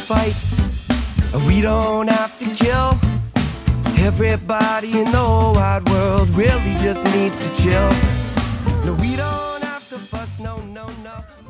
fight. We don't have to kill. Everybody in the whole wide world really just needs to chill. No, we don't have to fuss, no,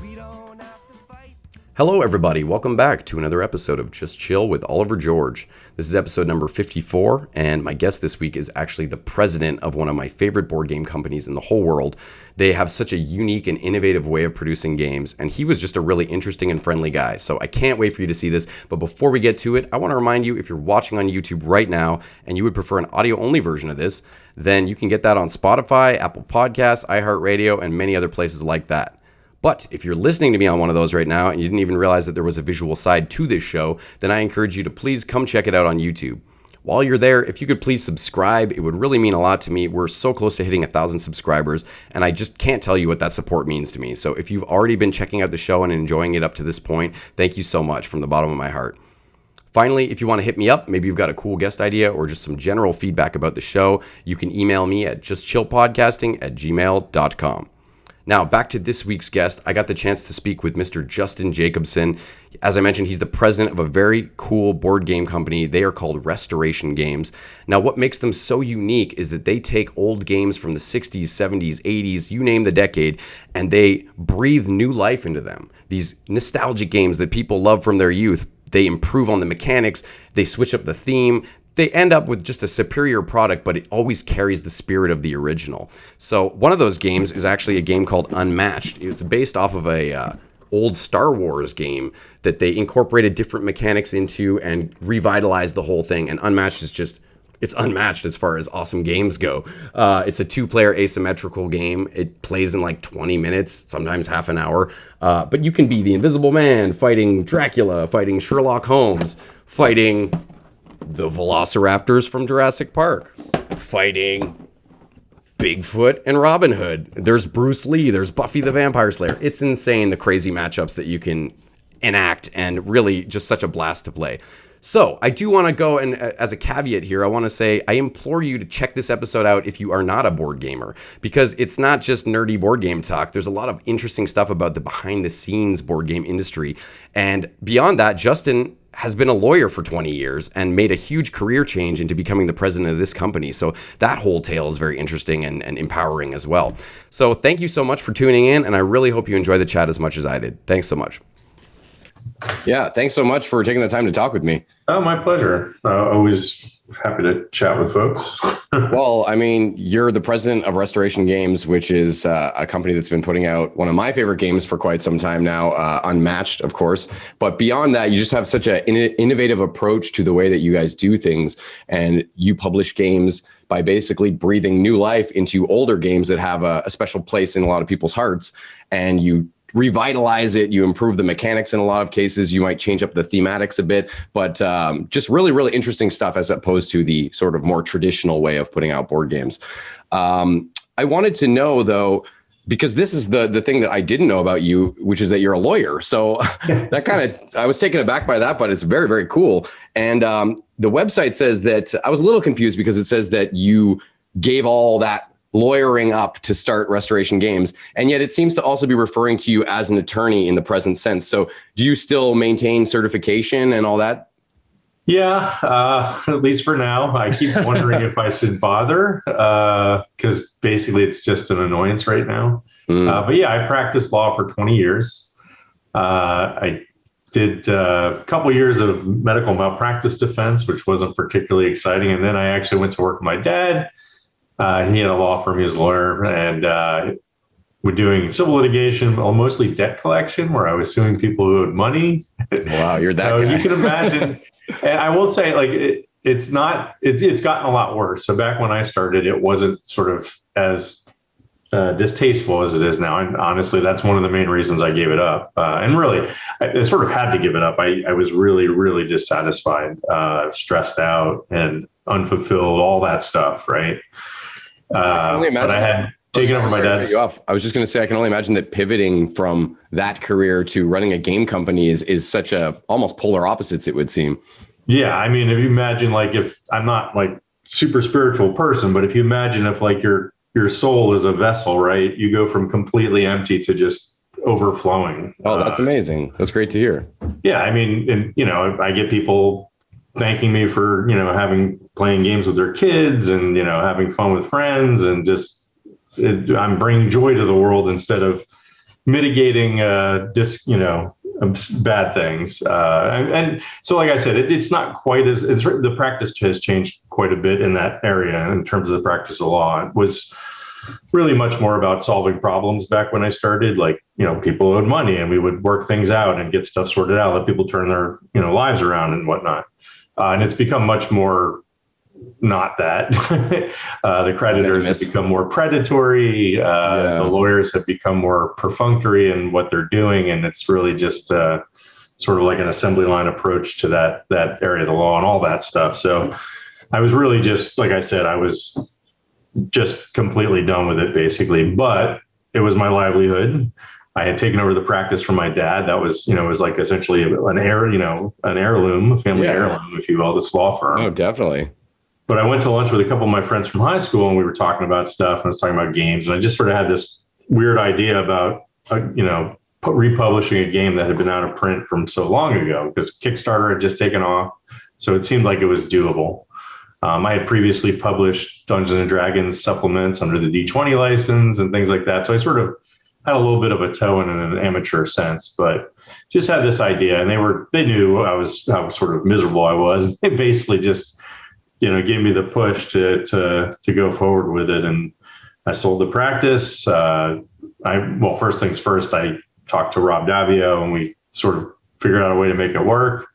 we don't have to fight. Hello everybody, welcome back to another episode of Just Chill with Oliver George. This is episode number 54, and my guest this week is actually the president of one of my favorite board game companies in the whole world. They have such a unique and innovative way of producing games, and he was just a really interesting and friendly guy. So I can't wait for you to see this, but before we get to it, I want to remind you, if you're watching on YouTube right now and you would prefer an audio-only version of this, then you can get that on Spotify, Apple Podcasts, iHeartRadio, and many other places like that. But if you're listening to me on one of those right now and you didn't even realize that there was a visual side to this show, then I encourage you to please come check it out on YouTube. While you're there, if you could please subscribe, it would really mean a lot to me. We're so close to hitting 1,000 subscribers, and I just can't tell you what that support means to me. So if you've already been checking out the show and enjoying it up to this point, thank you so much from the bottom of my heart. Finally, if you want to hit me up, maybe you've got a cool guest idea or just some general feedback about the show, you can email me at justchillpodcasting@gmail.com. Now, back to this week's guest. I got the chance to speak with Mr. Justin Jacobson. As I mentioned, he's the president of a very cool board game company. They are called Restoration Games. Now, what makes them so unique is that they take old games from the 60s, 70s, 80s, you name the decade, and they breathe new life into them. These nostalgic games that people love from their youth, they improve on the mechanics, they switch up the theme. They end up with just a superior product, but it always carries the spirit of the original. So one of those games is actually a game called Unmatched. It was based off of a old Star Wars game that they incorporated different mechanics into and revitalized the whole thing. And Unmatched is just, it's unmatched as far as awesome games go. It's a two-player asymmetrical game. It plays in like 20 minutes, sometimes half an hour. But you can be the Invisible Man, fighting Dracula, fighting Sherlock Holmes, fighting the Velociraptors from Jurassic Park, fighting Bigfoot and Robin Hood. There's Bruce Lee, there's Buffy the Vampire Slayer. It's insane, the crazy matchups that you can enact, and really just such a blast to play. So I do want to go, and as a caveat here, I want to say I implore you to check this episode out if you are not a board gamer, because it's not just nerdy board game talk. There's a lot of interesting stuff about the behind the scenes board game industry. And beyond that, Justin has been a lawyer for 20 years and made a huge career change into becoming the president of this company. So that whole tale is very interesting and empowering as well. So thank you so much for tuning in, and I really hope you enjoy the chat as much as I did. Thanks so much. Yeah, thanks so much for taking the time to talk with me. Oh, my pleasure. Always happy to chat with folks. Well, I mean, you're the president of Restoration Games, which is a company that's been putting out one of my favorite games for quite some time now, Unmatched, of course. But beyond that, you just have such an innovative approach to the way that you guys do things. And you publish games by basically breathing new life into older games that have a special place in a lot of people's hearts. And you revitalize it, you improve the mechanics in a lot of cases, you might change up the thematics a bit, but just really, really interesting stuff as opposed to the sort of more traditional way of putting out board games. I wanted to know, though, because this is the thing that I didn't know about you, which is that you're a lawyer. So that kind of, I was taken aback by that, but it's very, very cool. And the website says that, I was a little confused because it says that you gave all that lawyering up to start Restoration Games, and yet it seems to also be referring to you as an attorney in the present sense. So do you still maintain certification and all that? Yeah, at least for now. I keep wondering if I should bother, because basically it's just an annoyance right now. But yeah, I practiced law for 20 years. I did a couple years of medical malpractice defense, which wasn't particularly exciting. And then I actually went to work with my dad. He had a law firm, he was a lawyer, and we're doing civil litigation, mostly debt collection, where I was suing people who owed money. Wow, you're that guy. You can imagine. And I will say, like, it's gotten a lot worse. So back when I started, it wasn't sort of as distasteful as it is now. And honestly, that's one of the main reasons I gave it up. And really, I sort of had to give it up. I was really, really dissatisfied, stressed out, and unfulfilled, all that stuff, right? But I had taken over my dad's. I was just going to say, I can only imagine that pivoting from that career to running a game company is such a almost polar opposites, it would seem. Yeah, I mean, if you imagine, like, if I'm not like super spiritual person, but if you imagine if like your soul is a vessel, right? You go from completely empty to just overflowing. Oh, that's amazing. That's great to hear. Yeah, I mean, and I get people thanking me for playing games with their kids and having fun with friends, and just I'm bringing joy to the world instead of mitigating bad things. And so, like I said, it's not quite as the practice has changed quite a bit in that area in terms of the practice of law. It was really much more about solving problems back when I started. Like, people owed money and we would work things out and get stuff sorted out, let people turn their, lives around and whatnot. And it's become much more not that. The creditors have become more predatory. The lawyers have become more perfunctory in what they're doing. And it's really just sort of like an assembly line approach to that area of the law and all that stuff. So I was really just, like I said, I was just completely done with it, basically. But it was my livelihood. I had taken over the practice from my dad. That was, it was like essentially an heirloom, a family heirloom, if you will, this law firm. Oh, definitely. But I went to lunch with a couple of my friends from high school, and we were talking about stuff, and I was talking about games, and I just sort of had this weird idea about, republishing a game that had been out of print from so long ago, because Kickstarter had just taken off. So it seemed like it was doable. I had previously published Dungeons and Dragons supplements under the D20 license and things like that. So I sort of had a little bit of a toe in an amateur sense, but just had this idea, and they knew how sort of miserable I was. They basically just, gave me the push to go forward with it. And I sold the practice. First things first, I talked to Rob Davio, and we sort of figured out a way to make it work.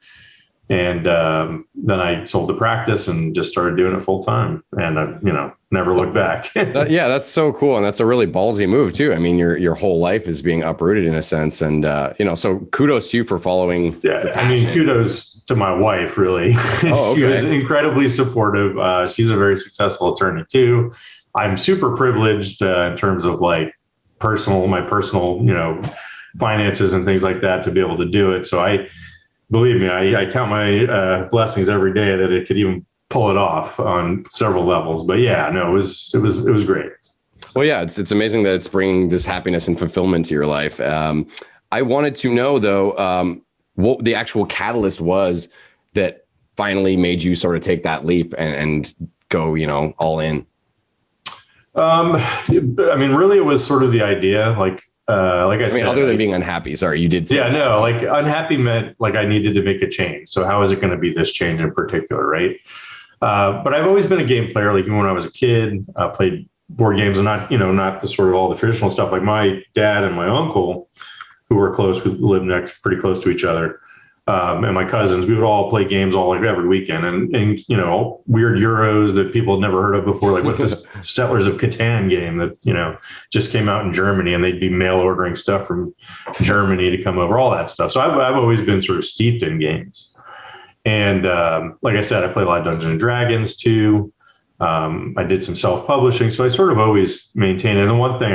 And then I sold the practice and just started doing it full time, and I, never looked back. Yeah, that's so cool, and that's a really ballsy move too. I mean, your whole life is being uprooted in a sense, and so kudos to you for following. Yeah, I mean, kudos to my wife, really. Oh, okay. She was incredibly supportive. She's a very successful attorney too. I'm super privileged in terms of like my personal, finances and things like that to be able to do it. So believe me, I count my blessings every day that it could even pull it off on several levels. But yeah, no, it was great. Well, yeah, it's amazing that it's bringing this happiness and fulfillment to your life. I wanted to know though, what the actual catalyst was that finally made you sort of take that leap and go, all in. I mean, really, it was sort of the idea, like I said, other than being unhappy, sorry, you did say. Yeah, no, like unhappy meant like I needed to make a change. So how is it going to be this change in particular, right? But I've always been a game player. Like even when I was a kid, I played board games, and not the sort of all the traditional stuff. Like my dad and my uncle, who were close, who lived pretty close to each other, and my cousins, we would all play games all like every weekend, and weird Euros that people had never heard of before. Like what's this Settlers of Catan game that just came out in Germany, and they'd be mail ordering stuff from Germany to come over, all that stuff. So I've always been sort of steeped in games, and like I said, I play a lot of Dungeons and Dragons too. I did some self-publishing, so I sort of always maintained it. And the one thing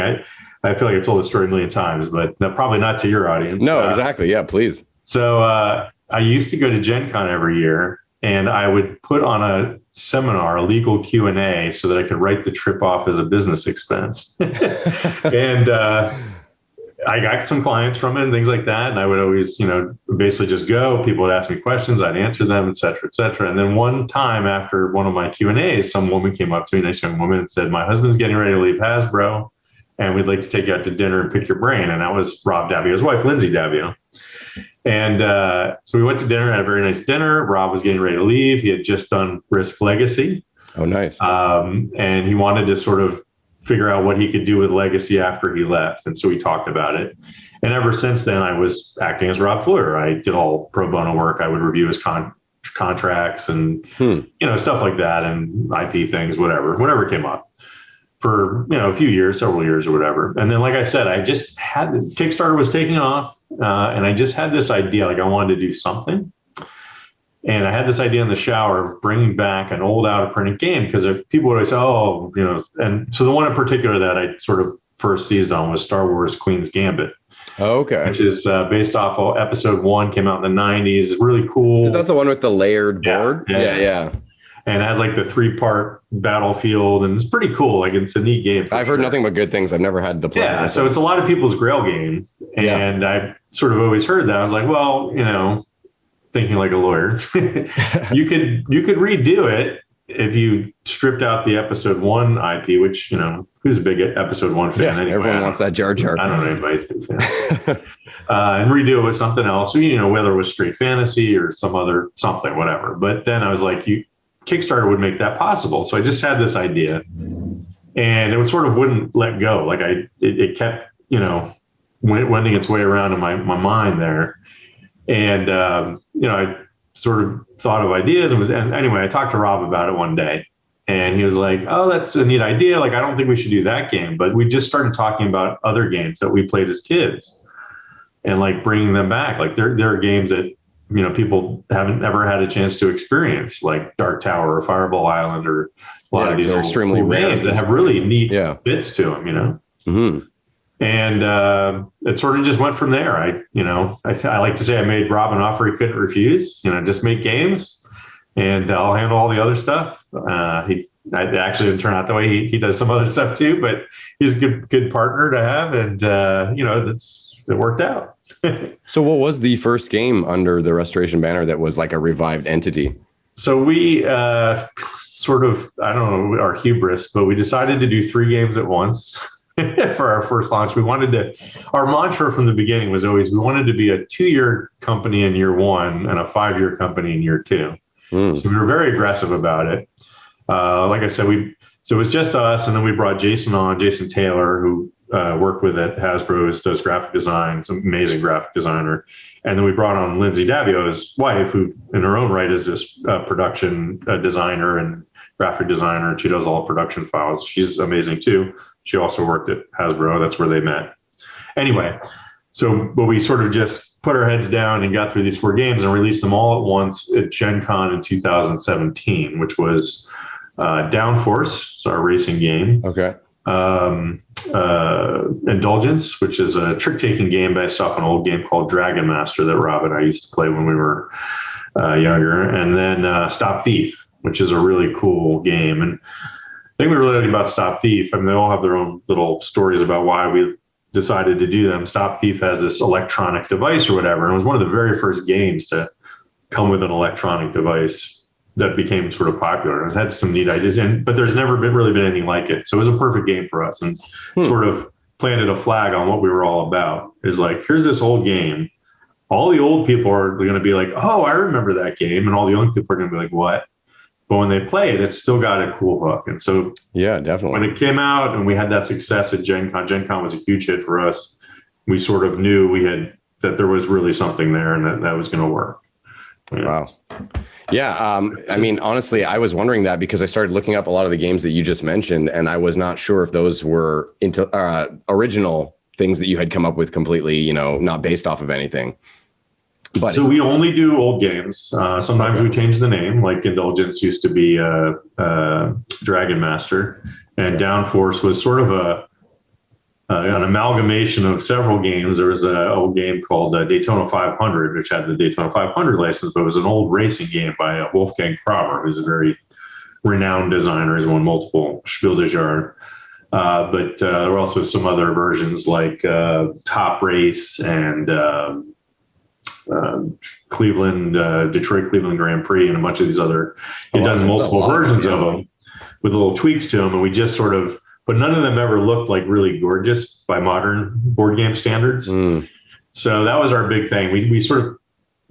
I feel like I've told this story a million times, but probably not to your audience. No, exactly. Yeah, please. So I used to go to Gen Con every year, and I would put on a seminar, a legal Q&A, so that I could write the trip off as a business expense. And I got some clients from it and things like that. And I would always, basically just go. People would ask me questions, I'd answer them, et cetera, et cetera. And then one time after one of my Q&As, some woman came up to me, a nice young woman, and said, "My husband's getting ready to leave Hasbro, and we'd like to take you out to dinner and pick your brain." And that was Rob Davio's wife, Lindsay Davio. And so we went to dinner, had a very nice dinner. Rob was getting ready to leave. He had just done Risk Legacy. Oh, nice. And he wanted to sort of figure out what he could do with Legacy after he left. And so we talked about it. And ever since then, I was acting as Rob Fleur. I did all pro bono work. I would review his contracts and, stuff like that, and IP things, whatever came up for, a few years, several years or whatever. And then, like I said, I just had Kickstarter was taking off. And I just had this idea, like I wanted to do something. And I had this idea in the shower of bringing back an old out of print game, because people would always say, and so the one in particular that I sort of first seized on was Star Wars Queen's Gambit. Oh, okay. Which is based off of episode 1, came out in the 90s. Really cool. Is that the one with the layered board? Yeah. and it has like the 3-part battlefield, and it's pretty cool. Like it's a neat game. I've heard nothing but good things. I've never had the pleasure. Yeah, so it's a lot of people's Grail game, and I sort of always heard that. I was like, well, thinking like a lawyer, you could redo it if you stripped out the episode 1 IP, which who's a big episode 1 fan anyway? Everyone wants that Jar Jar. I don't know anybody's big fan. And redo it with something else, whether it was straight fantasy or something, whatever. But then I was like, Kickstarter would make that possible. So I just had this idea, and it sort of wouldn't let go. Like it kept, wending its way around in my mind there. And, I sort of thought of ideas, and anyway, I talked to Rob about it one day, and he was like, oh, that's a neat idea. Like, I don't think we should do that game, but we just started talking about other games that we played as kids and like bringing them back. Like there are games that, people haven't ever had a chance to experience, like Dark Tower or Fireball Island, or a lot of these extremely rare games that have really neat bits to them, Mm-hmm. And it sort of just went from there. I like to say I made Rob an offer he couldn't refuse. Just make games, and I'll handle all the other stuff. I actually didn't turn out that way. He does some other stuff too, but he's a good partner to have, and it worked out. So, what was the first game under the Restoration banner that was like a revived entity? So we sort of, I don't know, our hubris, but we decided to do 3 games at once. For our first launch. Our mantra from the beginning was always, we wanted to be a 2-year company in year 1 and a 5-year company in year 2. So we were very aggressive about it. Like I said, so it was just us, and then we brought Jason Taylor, who worked with at Hasbro, does graphic design, it's an amazing graphic designer. And then we brought on Lindsay Davio, his wife, who in her own right is this production designer and graphic designer, and she does all production files. She's amazing too. She also worked at Hasbro. That's where they met. Anyway, but we sort of just put our heads down and got through these 4 games and released them all at once at Gen Con in 2017, which was Downforce, our racing game. Okay. Indulgence, which is a trick-taking game based off an old game called Dragon Master that Rob and I used to play when we were younger. And then Stop Thief, which is a really cool game. And the thing we really like about Stop Thief, they all have their own little stories about why we decided to do them. Stop Thief has this electronic device or whatever, and it was one of the very first games to come with an electronic device that became sort of popular. It had some neat ideas, but there's never really been anything like it. So it was a perfect game for us, and sort of planted a flag on what we were all about. Is like, here's this old game. All the old people are going to be like, oh, I remember that game, and all the young people are going to be like, what? But when they play it, it's still got a cool hook. And so definitely. When it came out and we had that success at Gen Con was a huge hit for us. We sort of knew that there was really something there, and that was going to work. Wow. Yeah. Honestly, I was wondering that because I started looking up a lot of the games that you just mentioned, and I was not sure if those were original things that you had come up with completely, not based off of anything. But so we only do old games. Sometimes we change the name, like Indulgence used to be Dragon Master, and Downforce was sort of an amalgamation of several games. There was an old game called Daytona 500, which had the Daytona 500 license, but it was an old racing game by Wolfgang Kramer, who's a very renowned designer. He's won multiple Spiel des Jahres. But there were also some other versions like Top Race and Detroit Cleveland Grand Prix, and a bunch of these other. It does multiple versions of them with little tweaks to them, and we just sort of. But none of them ever looked like really gorgeous by modern board game standards. So that was our big thing. We sort of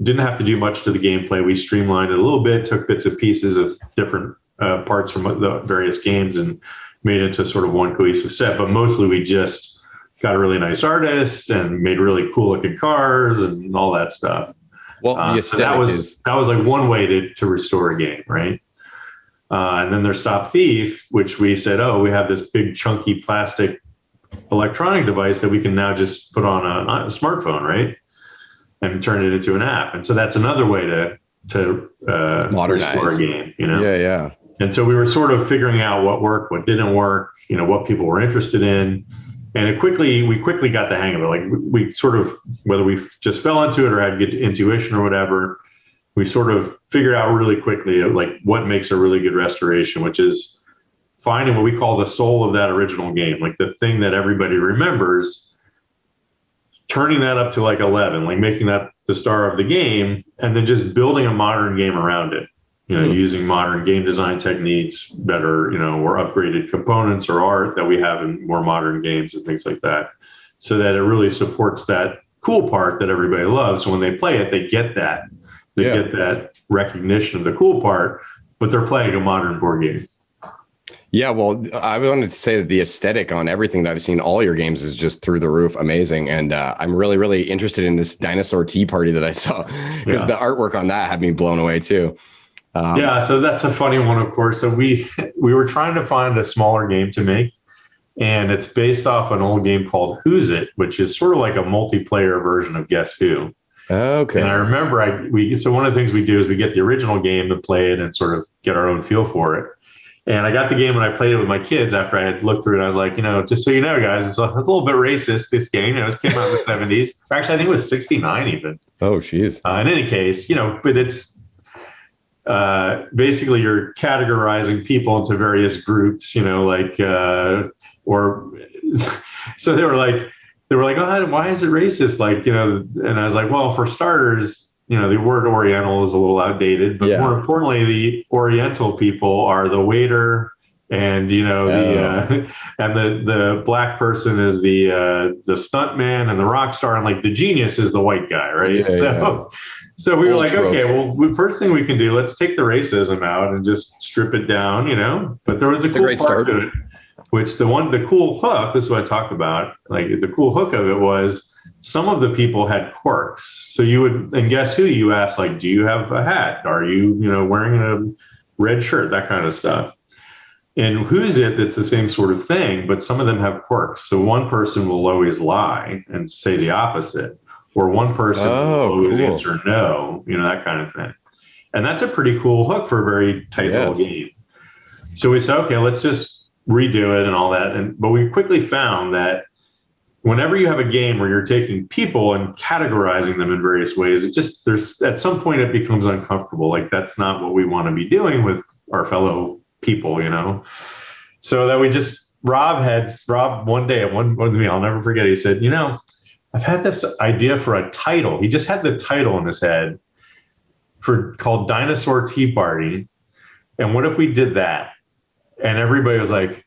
didn't have to do much to the gameplay. We streamlined it a little bit, took bits and pieces of different parts from the various games and made it to sort of one cohesive set. But mostly we just got a really nice artist and made really cool looking cars and all that stuff. Well, the aesthetic that was like one way to restore a game, right? And then there's Stop Thief, which we said, we have this big chunky plastic electronic device that we can now just put on a smartphone, right? And turn it into an app. And so that's another way to modernize restore a game, Yeah. And so we were sort of figuring out what worked, what didn't work, what people were interested in. And we quickly got the hang of it. Like we sort of, whether we just fell into it or had good intuition or whatever, we sort of figured out really quickly like what makes a really good restoration, which is finding what we call the soul of that original game, like the thing that everybody remembers, turning that up to like 11, like making that the star of the game, and then just building a modern game around it. Using modern game design techniques, better, or upgraded components or art that we have in more modern games and things like that, so that it really supports that cool part that everybody loves. So when they play it, they get that. They get that recognition of the cool part, but they're playing a modern board game. Yeah, well, I wanted to say that the aesthetic on everything that I've seen, all your games, is just through the roof, amazing. And I'm really, really interested in this dinosaur tea party that I saw, because the artwork on that had me blown away too. So that's a funny one, of course. So we were trying to find a smaller game to make, and it's based off an old game called Who's It, which is sort of like a multiplayer version of Guess Who. Okay. And I remember so one of the things we do is we get the original game and play it and sort of get our own feel for it. And I got the game and I played it with my kids after I had looked through it. I was like, just so you know, guys, it's a little bit racist, this game. It came out in the 70s. Actually, I think it was 69 even. Oh, geez. In any case, but it's basically you're categorizing people into various groups, so they were like, oh, why is it racist? And I was like, well, for starters, the word Oriental is a little outdated, but more importantly, the Oriental people are the waiter, and the black person is the stunt man and the rock star, and like the genius is the white guy, right? So we were like, okay, well, first thing we can do, let's take the racism out and just strip it down, But there was a cool part to it, which the cool hook, this is what I talk about, like the cool hook of it was some of the people had quirks. So and Guess Who, you asked, like, do you have a hat? Are you, wearing a red shirt? That kind of stuff. And Who's It, that's the same sort of thing, but some of them have quirks. So one person will always lie and say the opposite, or one person will always answer no, that kind of thing. And that's a pretty cool hook for a very tight little game. So we said, okay, let's just redo it and all that. But we quickly found that whenever you have a game where you're taking people and categorizing them in various ways, there's at some point it becomes uncomfortable. Like, that's not what we want to be doing with our fellow people, So that Rob one day at one with me, I'll never forget. He said, I've had this idea for a title. He just had the title in his head called Dinosaur Tea Party. And what if we did that? And everybody was like,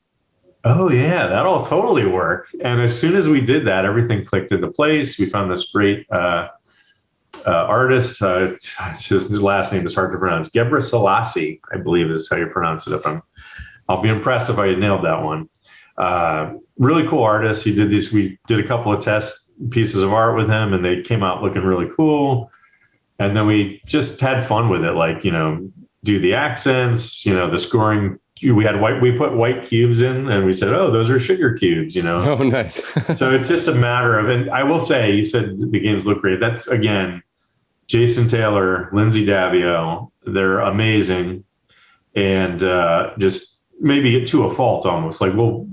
oh yeah, that'll totally work. And as soon as we did that, everything clicked into place. We found this great artist. His last name is hard to pronounce. Gebra Selassie, I believe is how you pronounce it. I'll be impressed if I nailed that one. Really cool artist. He did these. We did a couple of test pieces of art with him, and they came out looking really cool. And then we just had fun with it, like, do the accents, the scoring. We put white cubes in, and we said, oh, those are sugar cubes, Oh, nice. So it's just a matter of, and I will say, you said the games look great. That's, again, Jason Taylor, Lindsay Davio, they're amazing. And just maybe to a fault almost. Like, well,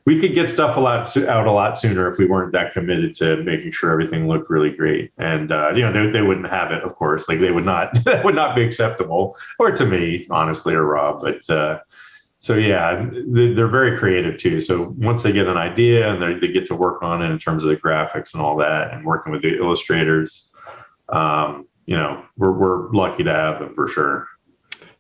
we could get stuff out a lot sooner if we weren't that committed to making sure everything looked really great. And they wouldn't have it, of course. Like, they would not that would not be acceptable, or to me, honestly, or Rob. But so yeah, they're very creative too. So once they get an idea and they get to work on it in terms of the graphics and all that, and working with the illustrators, we're lucky to have them for sure.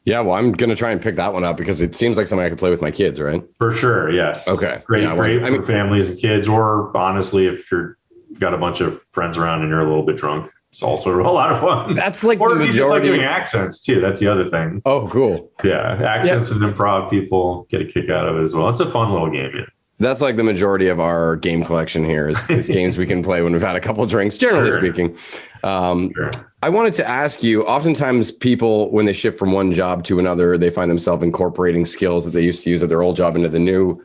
Yeah, well, I'm going to try and pick that one up because it seems like something I could play with my kids, right? For sure, yes. Okay. Great for families and kids, or honestly, if you've got a bunch of friends around and you're a little bit drunk, it's also a lot of fun. That's like or the majority. Just like doing accents too. That's the other thing. Oh, cool. Yeah, accents and improv, people get a kick out of it as well. It's a fun little game. Yeah. That's like the majority of our game collection here is games we can play when we've had a couple drinks, generally speaking. Sure. I wanted to ask you, oftentimes people, when they shift from one job to another, they find themselves incorporating skills that they used to use at their old job into the new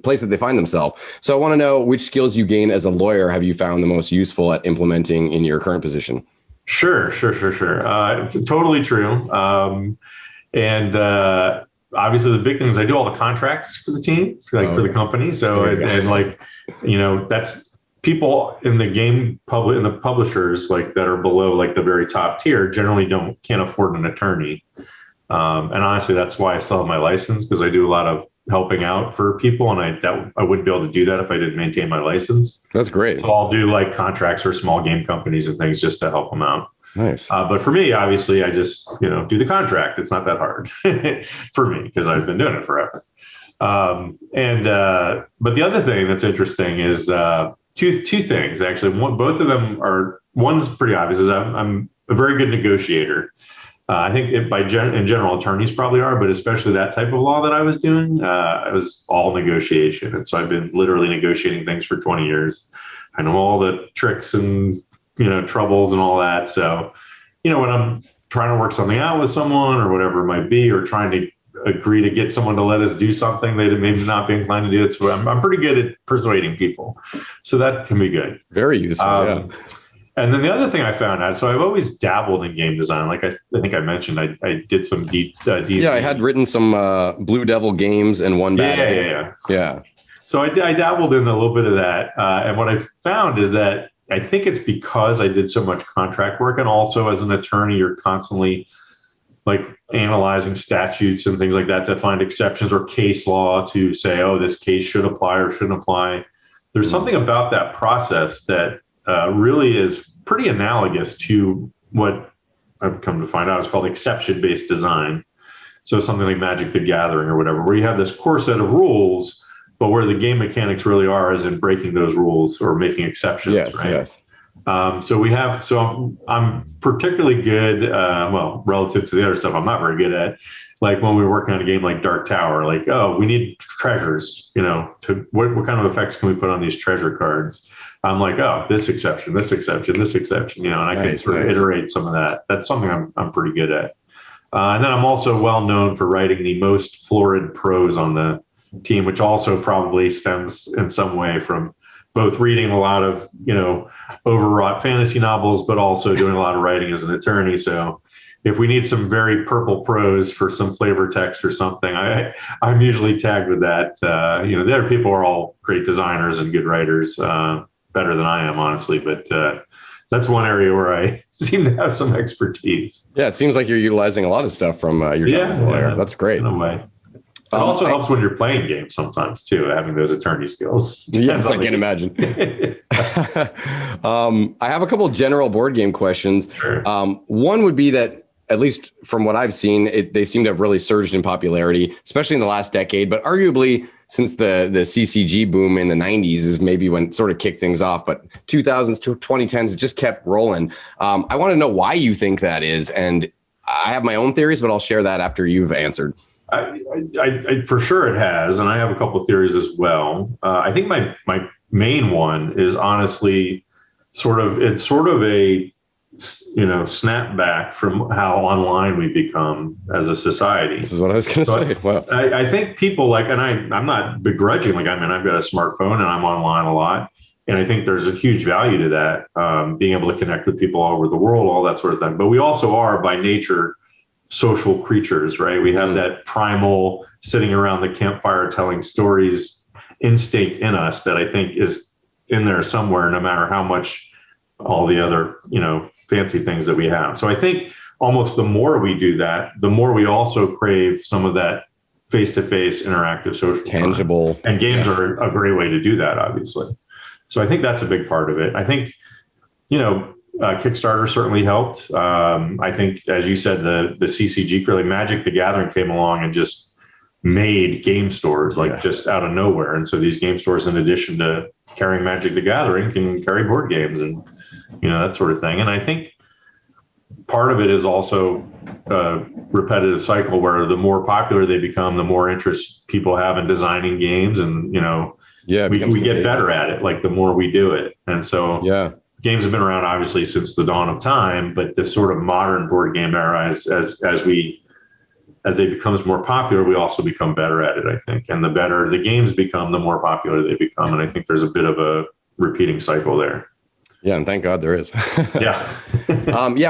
place that they find themselves. So I want to know, which skills you gain as a lawyer have you found the most useful at implementing in your current position? Sure. Totally true. Obviously the big thing is I do all the contracts for the team, for the company. So, that's people in the in the publishers like that are below like the very top tier generally can't afford an attorney. And honestly, that's why I still have my license, because I do a lot of helping out for people, and I wouldn't be able to do that if I didn't maintain my license. That's great. So I'll do like contracts for small game companies and things just to help them out. Nice. But for me, obviously, I just do the contract. It's not that hard for me because I've been doing it forever. But the other thing that's interesting is two things actually. Both of them are. One's pretty obvious. Is I'm a very good negotiator. I think in general, attorneys probably are, but especially that type of law that I was doing, it was all negotiation. And so I've been literally negotiating things for 20 years. I know all the tricks and, troubles and all that. So, when I'm trying to work something out with someone or whatever it might be, or trying to agree to get someone to let us do something they'd maybe not be inclined to do it. So I'm pretty good at persuading people. So that can be good. Very useful, yeah. And then the other thing I found out, so I've always dabbled in game design. Like I think I mentioned, I did some Yeah, I had written some Blue Devil games and one bad. Yeah. So I dabbled in a little bit of that. And what I found is that I think it's because I did so much contract work, and also as an attorney, you're constantly like analyzing statutes and things like that to find exceptions or case law to say, oh, this case should apply or shouldn't apply. There's something about that process that really is pretty analogous to what I've come to find out is called exception-based design. So something like Magic the Gathering or whatever, where you have this core set of rules, but where the game mechanics really are is in breaking those rules or making exceptions. Yes, right? yes. So I'm particularly good, relative to the other stuff I'm not very good at. Like when we were working on a game like Dark Tower, like, oh, we need treasures, what kind of effects can we put on these treasure cards? I'm like, oh, this exception, and I can sort of iterate some of that. That's something I'm pretty good at. And then I'm also well known for writing the most florid prose on the team, which also probably stems in some way from both reading a lot of, overwrought fantasy novels, but also doing a lot of writing as an attorney. So if we need some very purple prose for some flavor text or something, I'm usually tagged with that. The other people are all great designers and good writers, better than I am, honestly. But that's one area where I seem to have some expertise. Yeah, it seems like you're utilizing a lot of stuff from your job as a lawyer. That's great. In a way. It also helps when you're playing games sometimes too, having those attorney skills. Yes, I can imagine. I have a couple of general board game questions. Sure. One would be that, at least from what I've seen, they seem to have really surged in popularity, especially in the last decade, but arguably since the CCG boom in the 90s is maybe when it sort of kicked things off, but 2000s to 2010s, it just kept rolling. I want to know why you think that is, and I have my own theories, but I'll share that after you've answered. I for sure it has, and I have a couple of theories as well. I think my main one is honestly sort of a snapback from how online we become as a society. This is what I was going to say. Wow. I think people and I'm not begrudging. Like, I've got a smartphone and I'm online a lot. And I think there's a huge value to that, being able to connect with people all over the world, all that sort of thing. But we also are by nature social creatures, right? We have that primal sitting around the campfire telling stories instinct in us that I think is in there somewhere, no matter how much all the other, fancy things that we have. So I think almost the more we do that, the more we also crave some of that face-to-face interactive social tangible time. And games are a great way to do that, obviously. So I think that's a big part of it. I think, Kickstarter certainly helped. I think, as you said, the CCG, really Magic the Gathering came along and just made game stores just out of nowhere. And so these game stores, in addition to carrying Magic the Gathering, can carry board games and that sort of thing. And I think part of it is also a repetitive cycle where the more popular they become, the more interest people have in designing games. And, we get better at it, like the more we do it. And so games have been around obviously since the dawn of time, but this sort of modern board game era, as they becomes more popular, we also become better at it, I think. And the better the games become, the more popular they become. And I think there's a bit of a repeating cycle there. Yeah, and thank God there is. Yeah.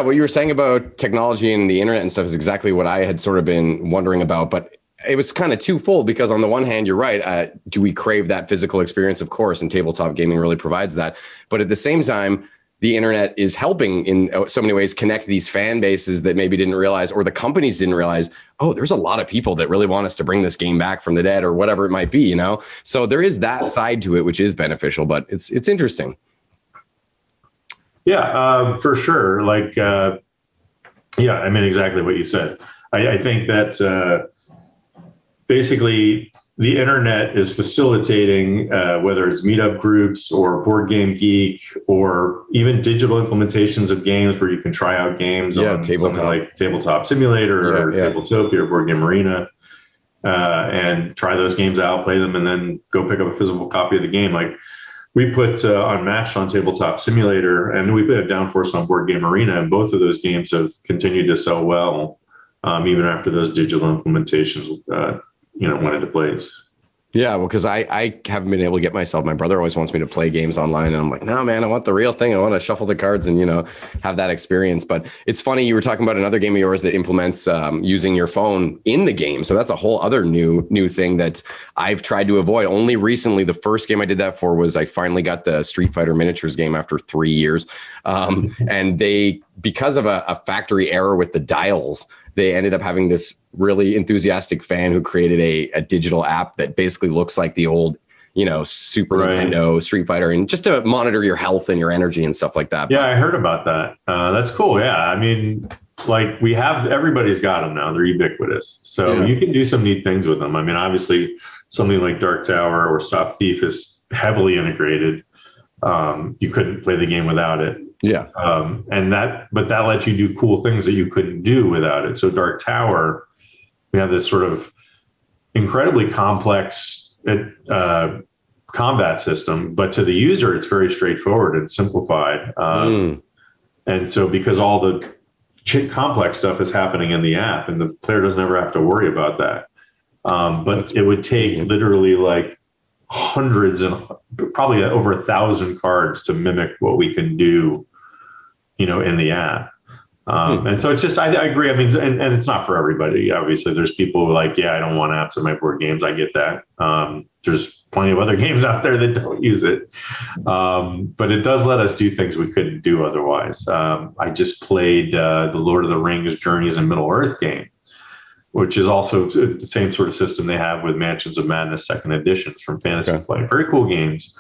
What you were saying about technology and the internet and stuff is exactly what I had sort of been wondering about. But it was kind of twofold, because on the one hand, you're right. Do we crave that physical experience? Of course, and tabletop gaming really provides that. But at the same time, the internet is helping in so many ways connect these fan bases that maybe didn't realize, or the companies didn't realize, oh, there's a lot of people that really want us to bring this game back from the dead, or whatever it might be, you know? So there is that side to it, which is beneficial, but it's interesting. Yeah, for sure. Like, yeah, I mean, exactly what you said. I think that basically the internet is facilitating, whether it's meetup groups or Board Game Geek or even digital implementations of games where you can try out games on something like Tabletop Simulator or Tabletopia or Board Game Arena, and try those games out, play them, and then go pick up a physical copy of the game. Like we put Unmatched on Tabletop Simulator, and we put Downforce on Board Game Arena, and both of those games have continued to sell well, even after those digital implementations went into place. Yeah, well, because I haven't been able to get myself. My brother always wants me to play games online, and I'm like, no, man, I want the real thing. I want to shuffle the cards and, have that experience. But it's funny, you were talking about another game of yours that implements using your phone in the game. So that's a whole other new thing that I've tried to avoid. Only recently, the first game I did that for was I finally got the Street Fighter miniatures game after 3 years. And because of a factory error with the dials, they ended up having this really enthusiastic fan who created a digital app that basically looks like the old, Super Nintendo Street Fighter, and just to monitor your health and your energy and stuff like that. Yeah, I heard about that. That's cool. Yeah, I mean, like everybody's got them now. They're ubiquitous. So you can do some neat things with them. I mean, obviously something like Dark Tower or Stop Thief is heavily integrated. You couldn't play the game without it. Yeah. But that lets you do cool things that you couldn't do without it. So Dark Tower, we have this sort of incredibly complex combat system, but to the user, it's very straightforward and simplified. And so because all the complex stuff is happening in the app, and the player doesn't ever have to worry about that. But it would take literally like hundreds and probably over 1,000 cards to mimic what we can do, in the app. And so it's just, I agree. I mean, and it's not for everybody. Obviously there's people who are like, I don't want apps in my board games. I get that. There's plenty of other games out there that don't use it. But it does let us do things we couldn't do otherwise. I just played the Lord of the Rings Journeys in Middle-earth game, which is also the same sort of system they have with Mansions of Madness second editions from Fantasy Flight. Very cool games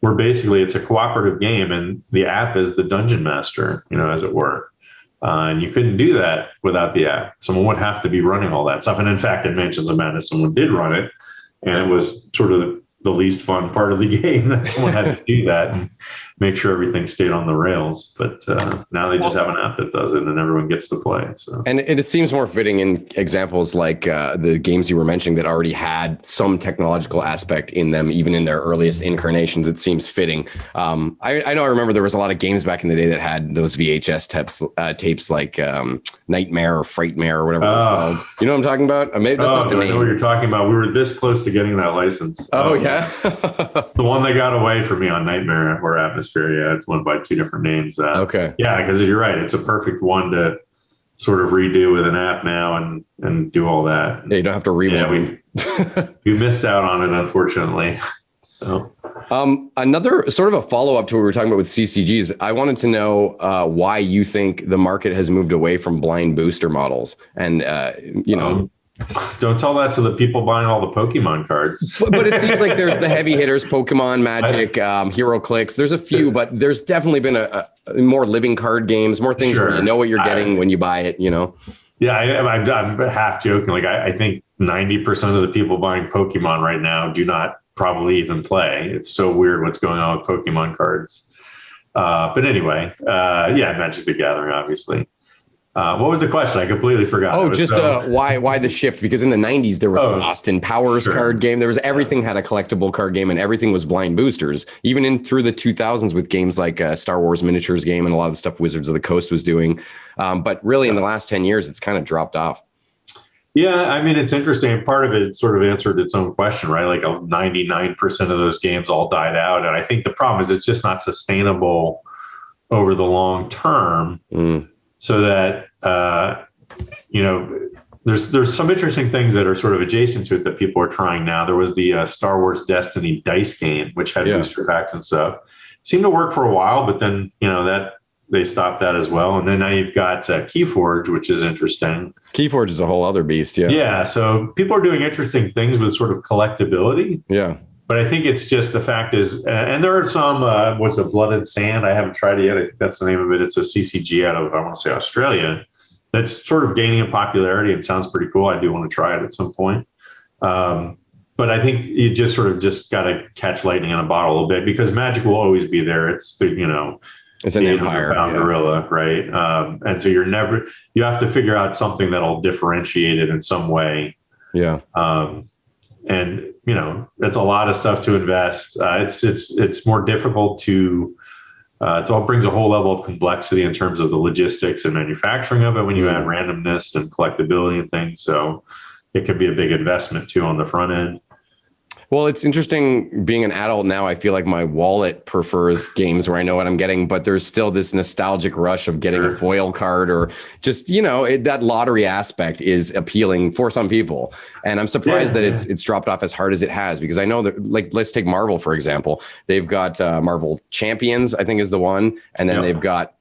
where basically it's a cooperative game and the app is the dungeon master, as it were. And you couldn't do that without the app. Someone would have to be running all that stuff. And in fact, in Mansions of Madness, someone did run it, and it was sort of the least fun part of the game that someone had to do that and make sure everything stayed on the rails. But now they just have an app that does it, and everyone gets to play. So, and it seems more fitting in examples like the games you were mentioning that already had some technological aspect in them, even in their earliest incarnations. It seems fitting. I know I remember there was a lot of games back in the day that had those VHS tapes like Nightmare or Frightmare or whatever it was called. You know what I'm talking about? Maybe that's not the name. I know what you're talking about. We were this close to getting that license. Oh, yeah. The one that got away from me on Nightmare or Atmosphere, it's one by two different names. Okay. Yeah, because you're right. It's a perfect one to sort of redo with an app now and do all that. Yeah, you don't have to rewind. Yeah, we missed out on it, unfortunately. So. Another sort of a follow-up to what we were talking about with CCGs, I wanted to know why you think the market has moved away from blind booster models. And, don't tell that to the people buying all the Pokemon cards. But it seems like there's the heavy hitters, Pokemon, Magic, HeroClix. There's a few, but there's definitely been a more living card games, more things where you know what you're getting when you buy it, Yeah, I'm half joking. Like I think 90% of the people buying Pokemon right now do not probably even play. It's so weird what's going on with Pokemon cards. But anyway, Magic the Gathering, obviously. What was the question? I completely forgot. Oh, just why the shift? Because in the 90s, there was an Austin Powers card game. There was everything had a collectible card game, and everything was blind boosters. Even in through the 2000s with games like Star Wars miniatures game and a lot of the stuff Wizards of the Coast was doing. But really, in the last 10 years, it's kind of dropped off. Yeah, I mean, it's interesting. Part of it sort of answered its own question, right? Like 99% of those games all died out. And I think the problem is it's just not sustainable over the long term. So that, there's some interesting things that are sort of adjacent to it that people are trying now. There was the Star Wars Destiny dice game, which had booster packs and stuff. Seemed to work for a while, but then that they stopped that as well. And then now you've got Keyforge, which is interesting. Keyforge is a whole other beast. Yeah. Yeah. So people are doing interesting things with sort of collectability. Yeah. But I think it's just the fact is, and there are some, what's it, Blood and Sand? I haven't tried it yet. I think that's the name of it. It's a CCG out of, I want to say, Australia. That's sort of gaining in popularity. It sounds pretty cool. I do want to try it at some point. But I think you just sort of got to catch lightning in a bottle a little bit, because Magic will always be there. It's it's an empire, gorilla, right? And so you have to figure out something that'll differentiate it in some way. Yeah. And it's a lot of stuff to invest. It's more difficult to. It all brings a whole level of complexity in terms of the logistics and manufacturing of it when you add randomness and collectability and things. So it could be a big investment too on the front end. Well, it's interesting being an adult now. I feel like my wallet prefers games where I know what I'm getting, but there's still this nostalgic rush of getting a foil card, or just, that lottery aspect is appealing for some people. And I'm surprised that it's dropped off as hard as it has, because I know that, like, let's take Marvel, for example. They've got Marvel Champions, I think is the one. And then they've got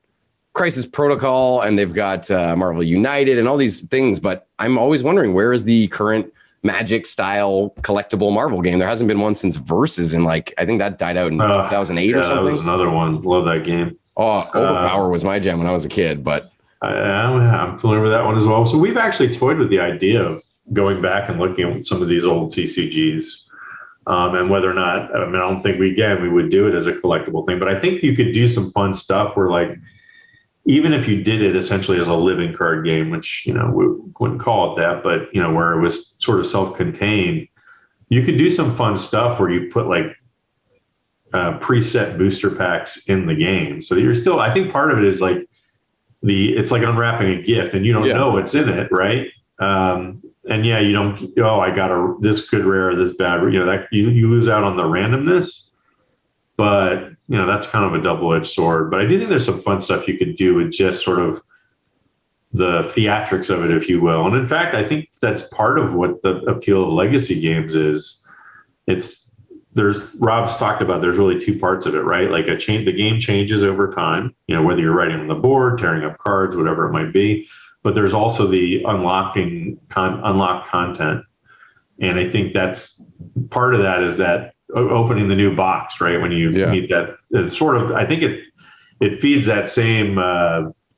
Crisis Protocol, and they've got Marvel United and all these things. But I'm always wondering, where is the current Magic style collectible Marvel game? There hasn't been one since Versus, and I think that died out in 2008 or something. That was another one. Love that game. Oh, Overpower was my jam when I was a kid, but I'm familiar with that one as well. So we've actually toyed with the idea of going back and looking at some of these old CCGs, and whether or not, I don't think we would do it as a collectible thing, but I think you could do some fun stuff where, even if you did it essentially as a living card game, which, we wouldn't call it that, but, where it was sort of self-contained, you could do some fun stuff where you put preset booster packs in the game. So that you're still, I think part of it is it's like unwrapping a gift, and you don't know what's in it. Right. And you don't, I got this good rare, this bad, that you lose out on the randomness, but that's kind of a double-edged sword. But I do think there's some fun stuff you could do with just sort of the theatrics of it, if you will. And in fact, I think that's part of what the appeal of legacy games is. Rob's talked about, there's really two parts of it, right? The game changes over time, whether you're writing on the board, tearing up cards, whatever it might be. But there's also the unlocked content. And I think that's part of that, is that opening the new box, right? When you meet that, it's sort of, I think it feeds that same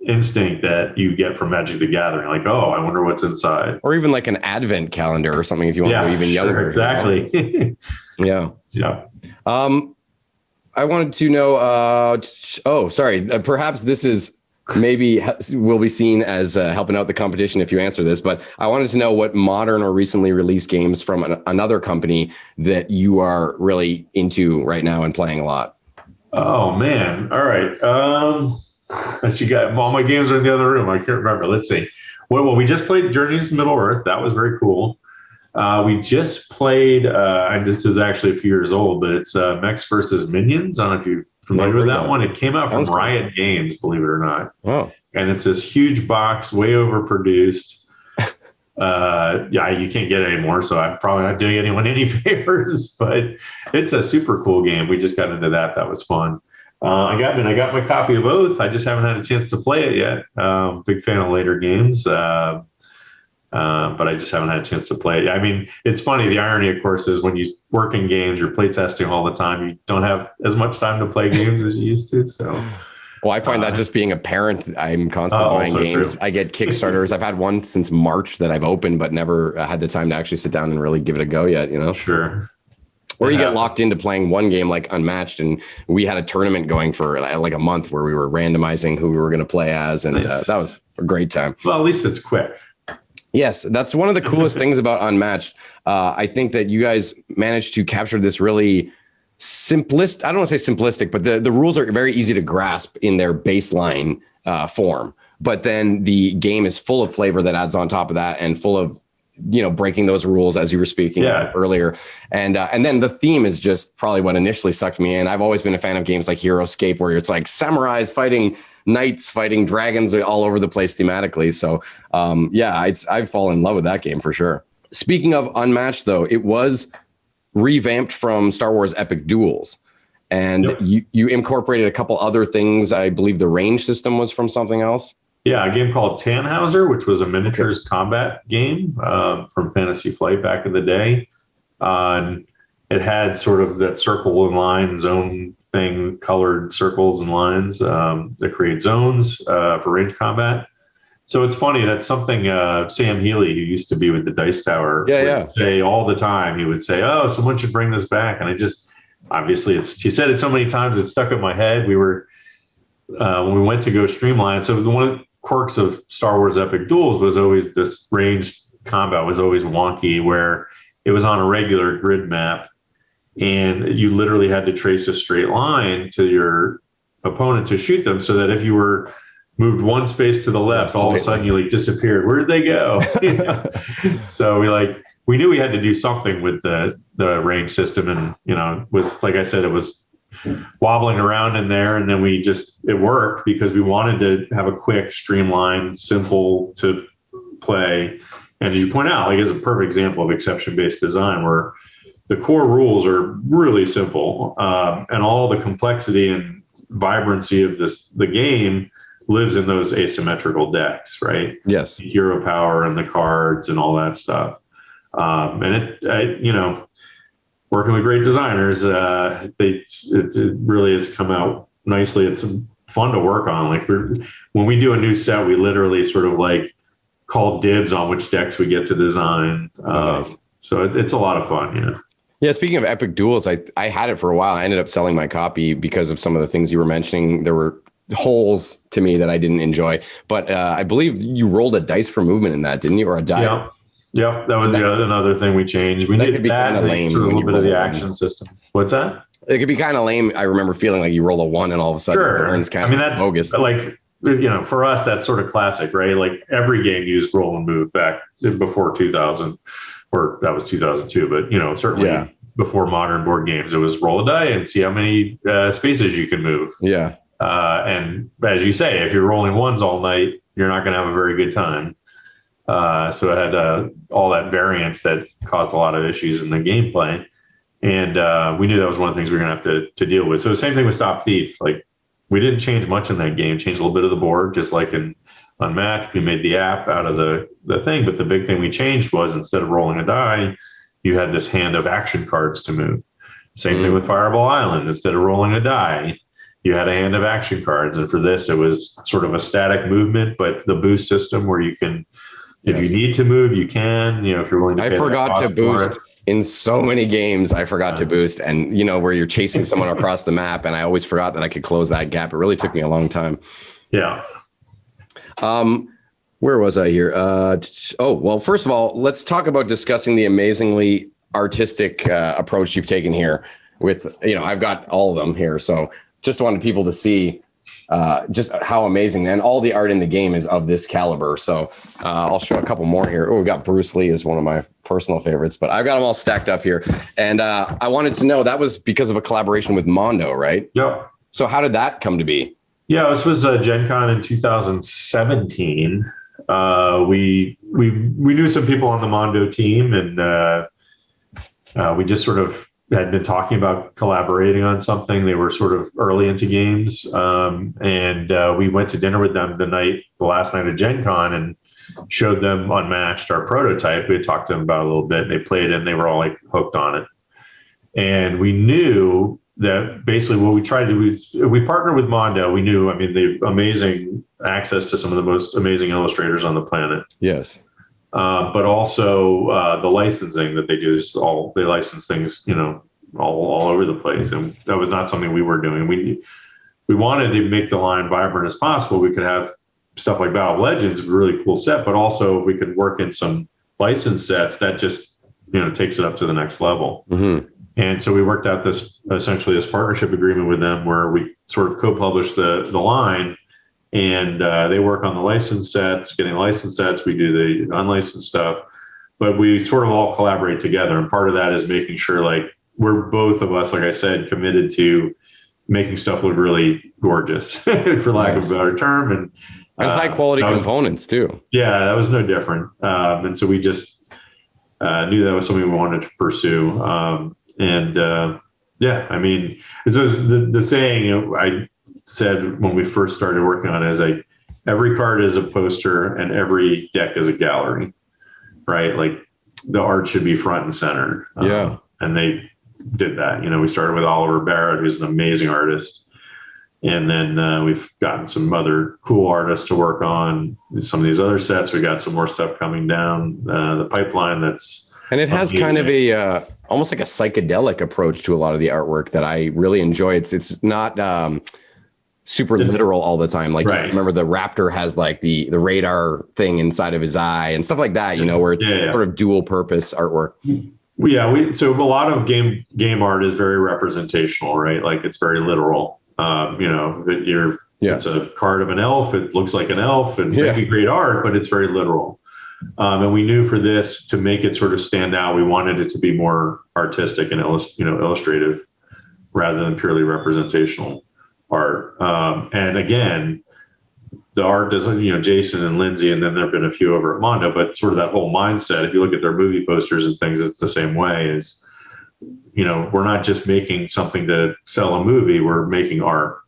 instinct that you get from Magic the Gathering. I wonder what's inside. Or even an advent calendar or something, if you want to go even younger. Exactly. Yeah. I wanted to know, perhaps this is will be seen as helping out the competition if you answer this, but I wanted to know what modern or recently released games from another company that you are really into right now and playing a lot. Oh man. All right. You got all my games are in the other room. I can't remember. Let's see. Well, we just played Journeys to Middle Earth. That was very cool. We just played, and this is actually a few years old, but it's Mechs versus Minions. I don't know if you're familiar with that one. It came out from Riot Games, believe it or not. Oh. And it's this huge box, way overproduced. You can't get it anymore, so I'm probably not doing anyone any favors, but it's a super cool game. We just got into that. That was fun. I got my copy of Oath. I just haven't had a chance to play it yet. Big fan of later games. But I just haven't had a chance to play it. It's funny. The irony, of course, is when you work in games, you're playtesting all the time. You don't have as much time to play games as you used to. So, well, I find that just being a parent, I'm constantly buying games. True. I get Kickstarters. I've had one since March that I've opened, but never had the time to actually sit down and really give it a go yet. Sure. Or you get locked into playing one game like Unmatched, and we had a tournament going for a month where we were randomizing who we were going to play as, and that was a great time. Well, at least it's quick. Yes, that's one of the coolest things about Unmatched. I think that you guys managed to capture this really I don't want to say simplistic, but the rules are very easy to grasp in their baseline form. But then the game is full of flavor that adds on top of that, and full of breaking those rules as you were speaking earlier. And then the theme is just probably what initially sucked me in. I've always been a fan of games like Heroescape, where it's like samurais fighting knights, fighting dragons all over the place thematically. So I've fallen in love with that game for sure. Speaking of Unmatched, though, it was revamped from Star Wars Epic Duels. And you incorporated a couple other things. I believe the range system was from something else. Yeah, a game called Tannhauser, which was a miniatures combat game from Fantasy Flight back in the day. It had sort of that circle and line zone thing, colored circles and lines that create zones for range combat. So it's funny, that's something Sam Healy, who used to be with the Dice Tower, would say all the time. He would say, "Oh, someone should bring this back." And obviously he said it so many times, it stuck in my head. We were, when we went to go streamline. So one of the quirks of Star Wars Epic Duels was always this ranged combat was always wonky, where it was on a regular grid map and you literally had to trace a straight line to your opponent to shoot them, so that if you were moved one space to the left, all of a sudden you disappeared. Where did they go? So we knew we had to do something with the range system, and was, like I said, it was wobbling around in there, and then it worked because we wanted to have a quick, streamlined, simple to play. And as you point out, it's a perfect example of exception-based design, where the core rules are really simple, and all the complexity and vibrancy of the game lives in those asymmetrical decks, right? Yes. The hero power and the cards and all that stuff. And working with great designers, it really has come out nicely. It's fun to work on. When we do a new set, we literally sort of call dibs on which decks we get to design. Nice. So it's a lot of fun. Yeah. Yeah. Speaking of Epic Duels, I had it for a while. I ended up selling my copy because of some of the things you were mentioning. There were holes to me that I didn't enjoy, but I believe you rolled a dice for movement in that, didn't you? Or a die? Yeah. Yep, that was another thing we changed. We needed that, and a little bit of the action system. What's that? It could be kind of lame. I remember feeling like you roll a 1 and all of a sudden it turns kind of that's bogus. For us, that's sort of classic, right? Every game used roll and move back before 2000, or that was 2002, but certainly before modern board games, it was roll a die and see how many spaces you can move. Yeah. And as you say, if you're rolling ones all night, you're not going to have a very good time. So it had all that variance that caused a lot of issues in the gameplay. And we knew that was one of the things we were going to have to deal with. So the same thing with Stop Thief. We didn't change much in that game, changed a little bit of the board, just like in Unmatched. We made the app out of the thing. But the big thing we changed was, instead of rolling a die, you had this hand of action cards to move. Same thing with Fireball Island. Instead of rolling a die, you had a hand of action cards. And for this, it was sort of a static movement, but the boost system where you can, if you need to move, you can, if you're willing to pay. I forgot to boost in so many games. I forgot to boost, and where you're chasing someone across the map, and I always forgot that I could close that gap. It really took me a long time. Yeah. Where was I here? Well, first of all, let's talk about discussing the amazingly artistic approach you've taken here with, I've got all of them here. So just wanted people to see just how amazing, and all the art in the game is of this caliber. So I'll show a couple more here. We got Bruce Lee is one of my personal favorites, but I've got them all stacked up here. And I wanted to know, that was because of a collaboration with Mondo, right? Yep. So how did that come to be? Yeah, this was Gen Con in 2017. We knew some people on the Mondo team, and we just sort of had been talking about collaborating on something. They were sort of early into games. And we went to dinner with them the last night of Gen Con, and showed them Unmatched, our prototype. We had talked to them about it a little bit, and they played it, and they were all hooked on it. And we knew that basically what we tried to do is, we partnered with Mondo. We knew, the amazing access to some of the most amazing illustrators on the planet. Yes. But also the licensing that they do is they license things, all over the place. And that was not something we were doing. We wanted to make the line vibrant as possible. We could have stuff like Battle of Legends, a really cool set, but also if we could work in some licensed sets, that just, takes it up to the next level. Mm-hmm. And so we worked out this partnership agreement with them, where we sort of co-publish the line, and they work on the licensed sets, getting licensed sets. We do the unlicensed stuff. but we sort of all collaborate together. And part of that is making sure like we're both of us, like I said, committed to making stuff look really gorgeous, for lack of a better term. And high quality components too. Yeah, that was no different. And so we just knew that was something we wanted to pursue. Yeah, I mean, it's the saying I said when we first started working on it is like, every card is a poster and every deck is a gallery, right? Like the art should be front and center. Yeah. And they did that. We started with Oliver Barrett, who's an amazing artist. And then we've gotten some other cool artists to work on some of these other sets. We got some more stuff coming down the pipeline. And it has kind of a almost like a psychedelic approach to a lot of the artwork that I really enjoy. It's not super literal all the time. Like, right. Remember the raptor has like the radar thing inside of his eye and stuff like that, where it's sort of dual purpose artwork. Yeah, so a lot of game art is very representational, right? Like it's very literal. It's a card of an elf. It looks like an elf and making great art, but it's very literal. And we knew for this to make it sort of stand out, we wanted it to be more artistic and illustrative rather than purely representational art. And again, the art doesn't, Jason and Lindsay, and then there've been a few over at Mondo, but sort of that whole mindset, if you look at their movie posters and things, it's the same way. Is we're not just making something to sell a movie, we're making art,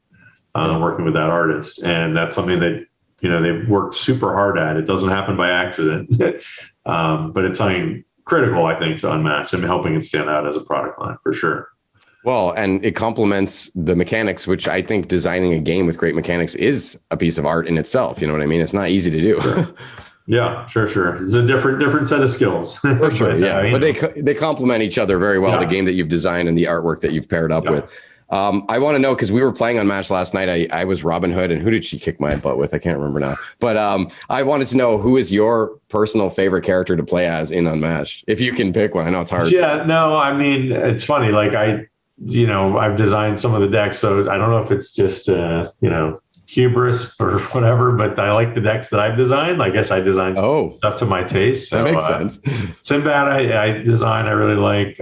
working with that artist. And that's something that, they've worked super hard at. It doesn't happen by accident, but it's something critical, I think, to Unmatched and helping it stand out as a product line for sure. Well, and it complements the mechanics, which I think designing a game with great mechanics is a piece of art in itself. You know what I mean? It's not easy to do. Sure. Yeah, sure. It's a different set of skills. For sure, yeah. But they complement each other very well, the game that you've designed and the artwork that you've paired up with. I want to know, because we were playing Unmatched last night. I was Robin Hood, and who did she kick my butt with? I can't remember now. But I wanted to know, who is your personal favorite character to play as in Unmatched? If you can pick one. I know it's hard. Yeah, no, I mean, it's funny. Like I've designed some of the decks, so I don't know if it's just, hubris or whatever, but I like the decks that I've designed. I guess I designed stuff to my taste. So, that makes sense. Sinbad, I design, I really like.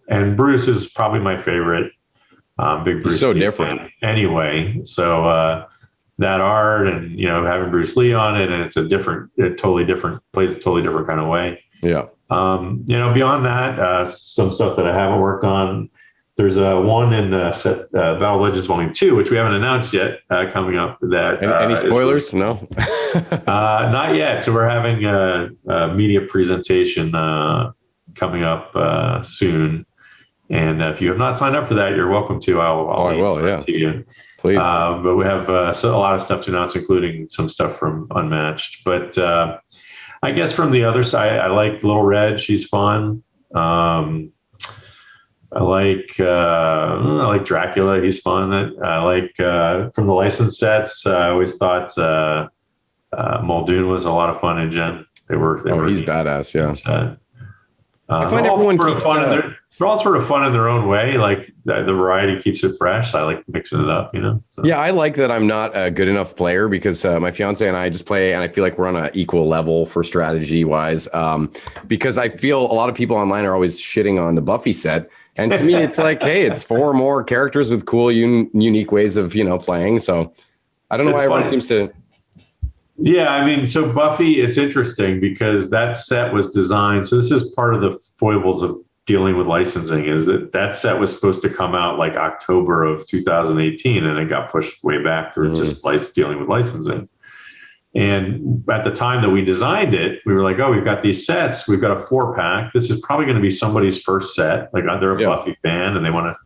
And Bruce is probably my favorite. Big Bruce. He's so different. Anyway, so that art and, having Bruce Lee on it, and it's plays a totally different kind of way. Yeah. Beyond that, some stuff that I haven't worked on. There's one in set Battle Legends Volume 2, which we haven't announced yet, coming up. That any spoilers? No, not yet. So we're having a media presentation coming up soon, and if you have not signed up for that, you're welcome to. I will. Yeah, to you. Please. But we have a lot of stuff to announce, including some stuff from Unmatched. But I guess from the other side, I like Little Red. She's fun. I like Dracula. He's fun. I like from the licensed sets. I always thought Muldoon was a lot of fun in Gen. He's badass. Yeah. I find everyone keeps fun. They're all sort of fun in their own way. Like the variety keeps it fresh. I like mixing it up. So. Yeah, I like that I'm not a good enough player because my fiance and I just play, and I feel like we're on an equal level for strategy wise. Because I feel a lot of people online are always shitting on the Buffy set. And to me, it's like, hey, it's 4 more characters with cool, unique ways of, playing. So I don't know why everyone seems to. Yeah, I mean, so Buffy, it's interesting because that set was designed. So this is part of the foibles of dealing with licensing, is that set was supposed to come out like October of 2018, and it got pushed way back through just dealing with licensing. And at the time that we designed it, we were like, oh, we've got these sets. We've got a 4-pack. This is probably going to be somebody's first set. Like they're a Buffy fan and they want to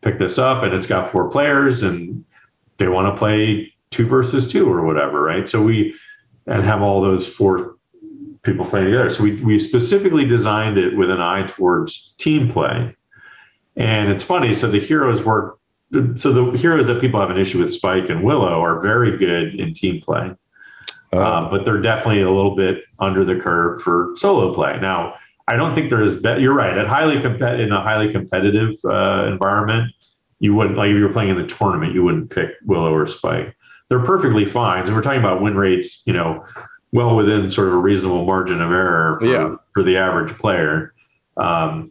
pick this up, and it's got 4 players and they want to play 2 versus 2 or whatever, right? So and have all those 4 people playing together. So we specifically designed it with an eye towards team play. And it's funny. So the heroes that people have an issue with, Spike and Willow, are very good in team play. But they're definitely a little bit under the curve for solo play. Now, I don't think you're right. In a highly competitive environment, you wouldn't, like if you were playing in the tournament, you wouldn't pick Willow or Spike. They're perfectly fine. So we're talking about win rates, well within sort of a reasonable margin of error for the average player. Is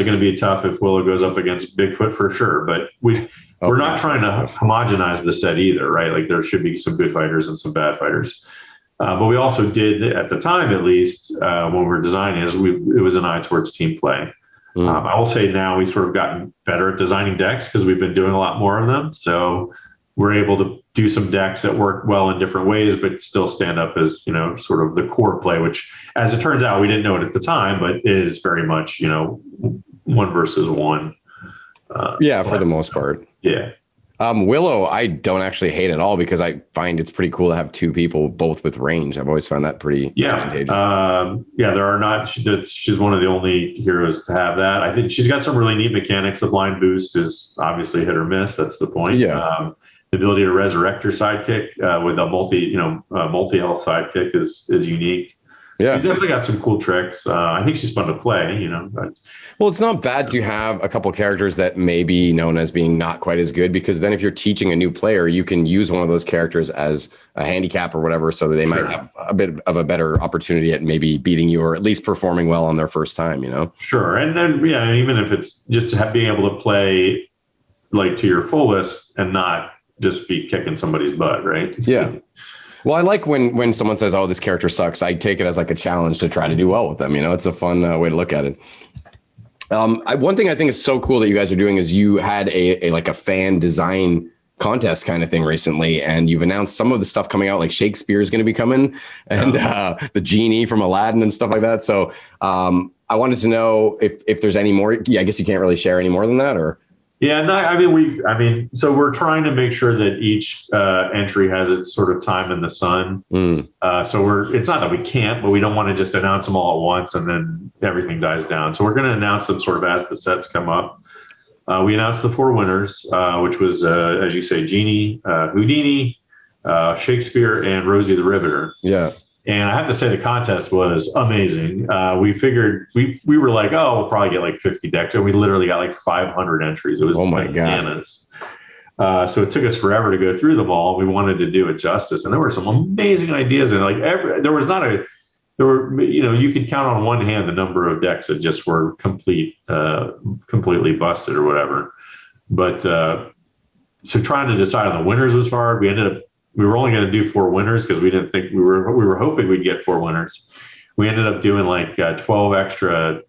it going to be tough if Willow goes up against Bigfoot for sure? But we're not trying to homogenize the set either, right? Like there should be some good fighters and some bad fighters. But we also did, at the time at least, when we were designing it was an eye towards team play. I will say now we've sort of gotten better at designing decks because we've been doing a lot more of them. So we're able to do some decks that work well in different ways, but still stand up as, sort of the core play, which, as it turns out, we didn't know it at the time, but is very much, 1 versus 1. For the most part. Yeah. Willow, I don't actually hate at all because I find it's pretty cool to have 2 people both with range. I've always found that pretty advantageous. There are not. She's one of the only heroes to have that. I think she's got some really neat mechanics. The blind boost is obviously hit or miss. That's the point. Yeah. The ability to resurrect her sidekick with a multi-health sidekick is unique. Yeah, she's definitely got some cool tricks. I think she's fun to play, But. Well, it's not bad to have a couple characters that may be known as being not quite as good, because then if you're teaching a new player, you can use one of those characters as a handicap or whatever, so that they might have a bit of a better opportunity at maybe beating you or at least performing well on their first time, Sure. And then, even if it's just being able to play like to your fullest and not just be kicking somebody's butt, right? Yeah. Well, I like when someone says, "Oh, this character sucks." I take it as like a challenge to try to do well with them. It's a fun way to look at it. One thing I think is so cool that you guys are doing is you had a fan design contest kind of thing recently, and you've announced some of the stuff coming out, like Shakespeare is going to be coming, and the Genie from Aladdin and stuff like that. So I wanted to know if there's any more. Yeah, I guess you can't really share any more than that, or. Yeah, no, so we're trying to make sure that each entry has its sort of time in the sun. So it's not that we can't, but we don't want to just announce them all at once and then everything dies down. So we're going to announce them sort of as the sets come up. We announced the 4 winners, which was, as you say, Genie, Houdini, Shakespeare, and Rosie the Riveter. Yeah. And I have to say the contest was amazing. We figured we were like, we'll probably get like 50 decks, and we literally got like 500 entries. It was bananas. So it took us forever to go through them all. We wanted to do it justice, and there were some amazing ideas. And like you could count on one hand the number of decks that just were completely busted or whatever. But so trying to decide on the winners was hard. We were only going to do 4 winners because we didn't think we were hoping we'd get 4 winners. We ended up doing like 12 extra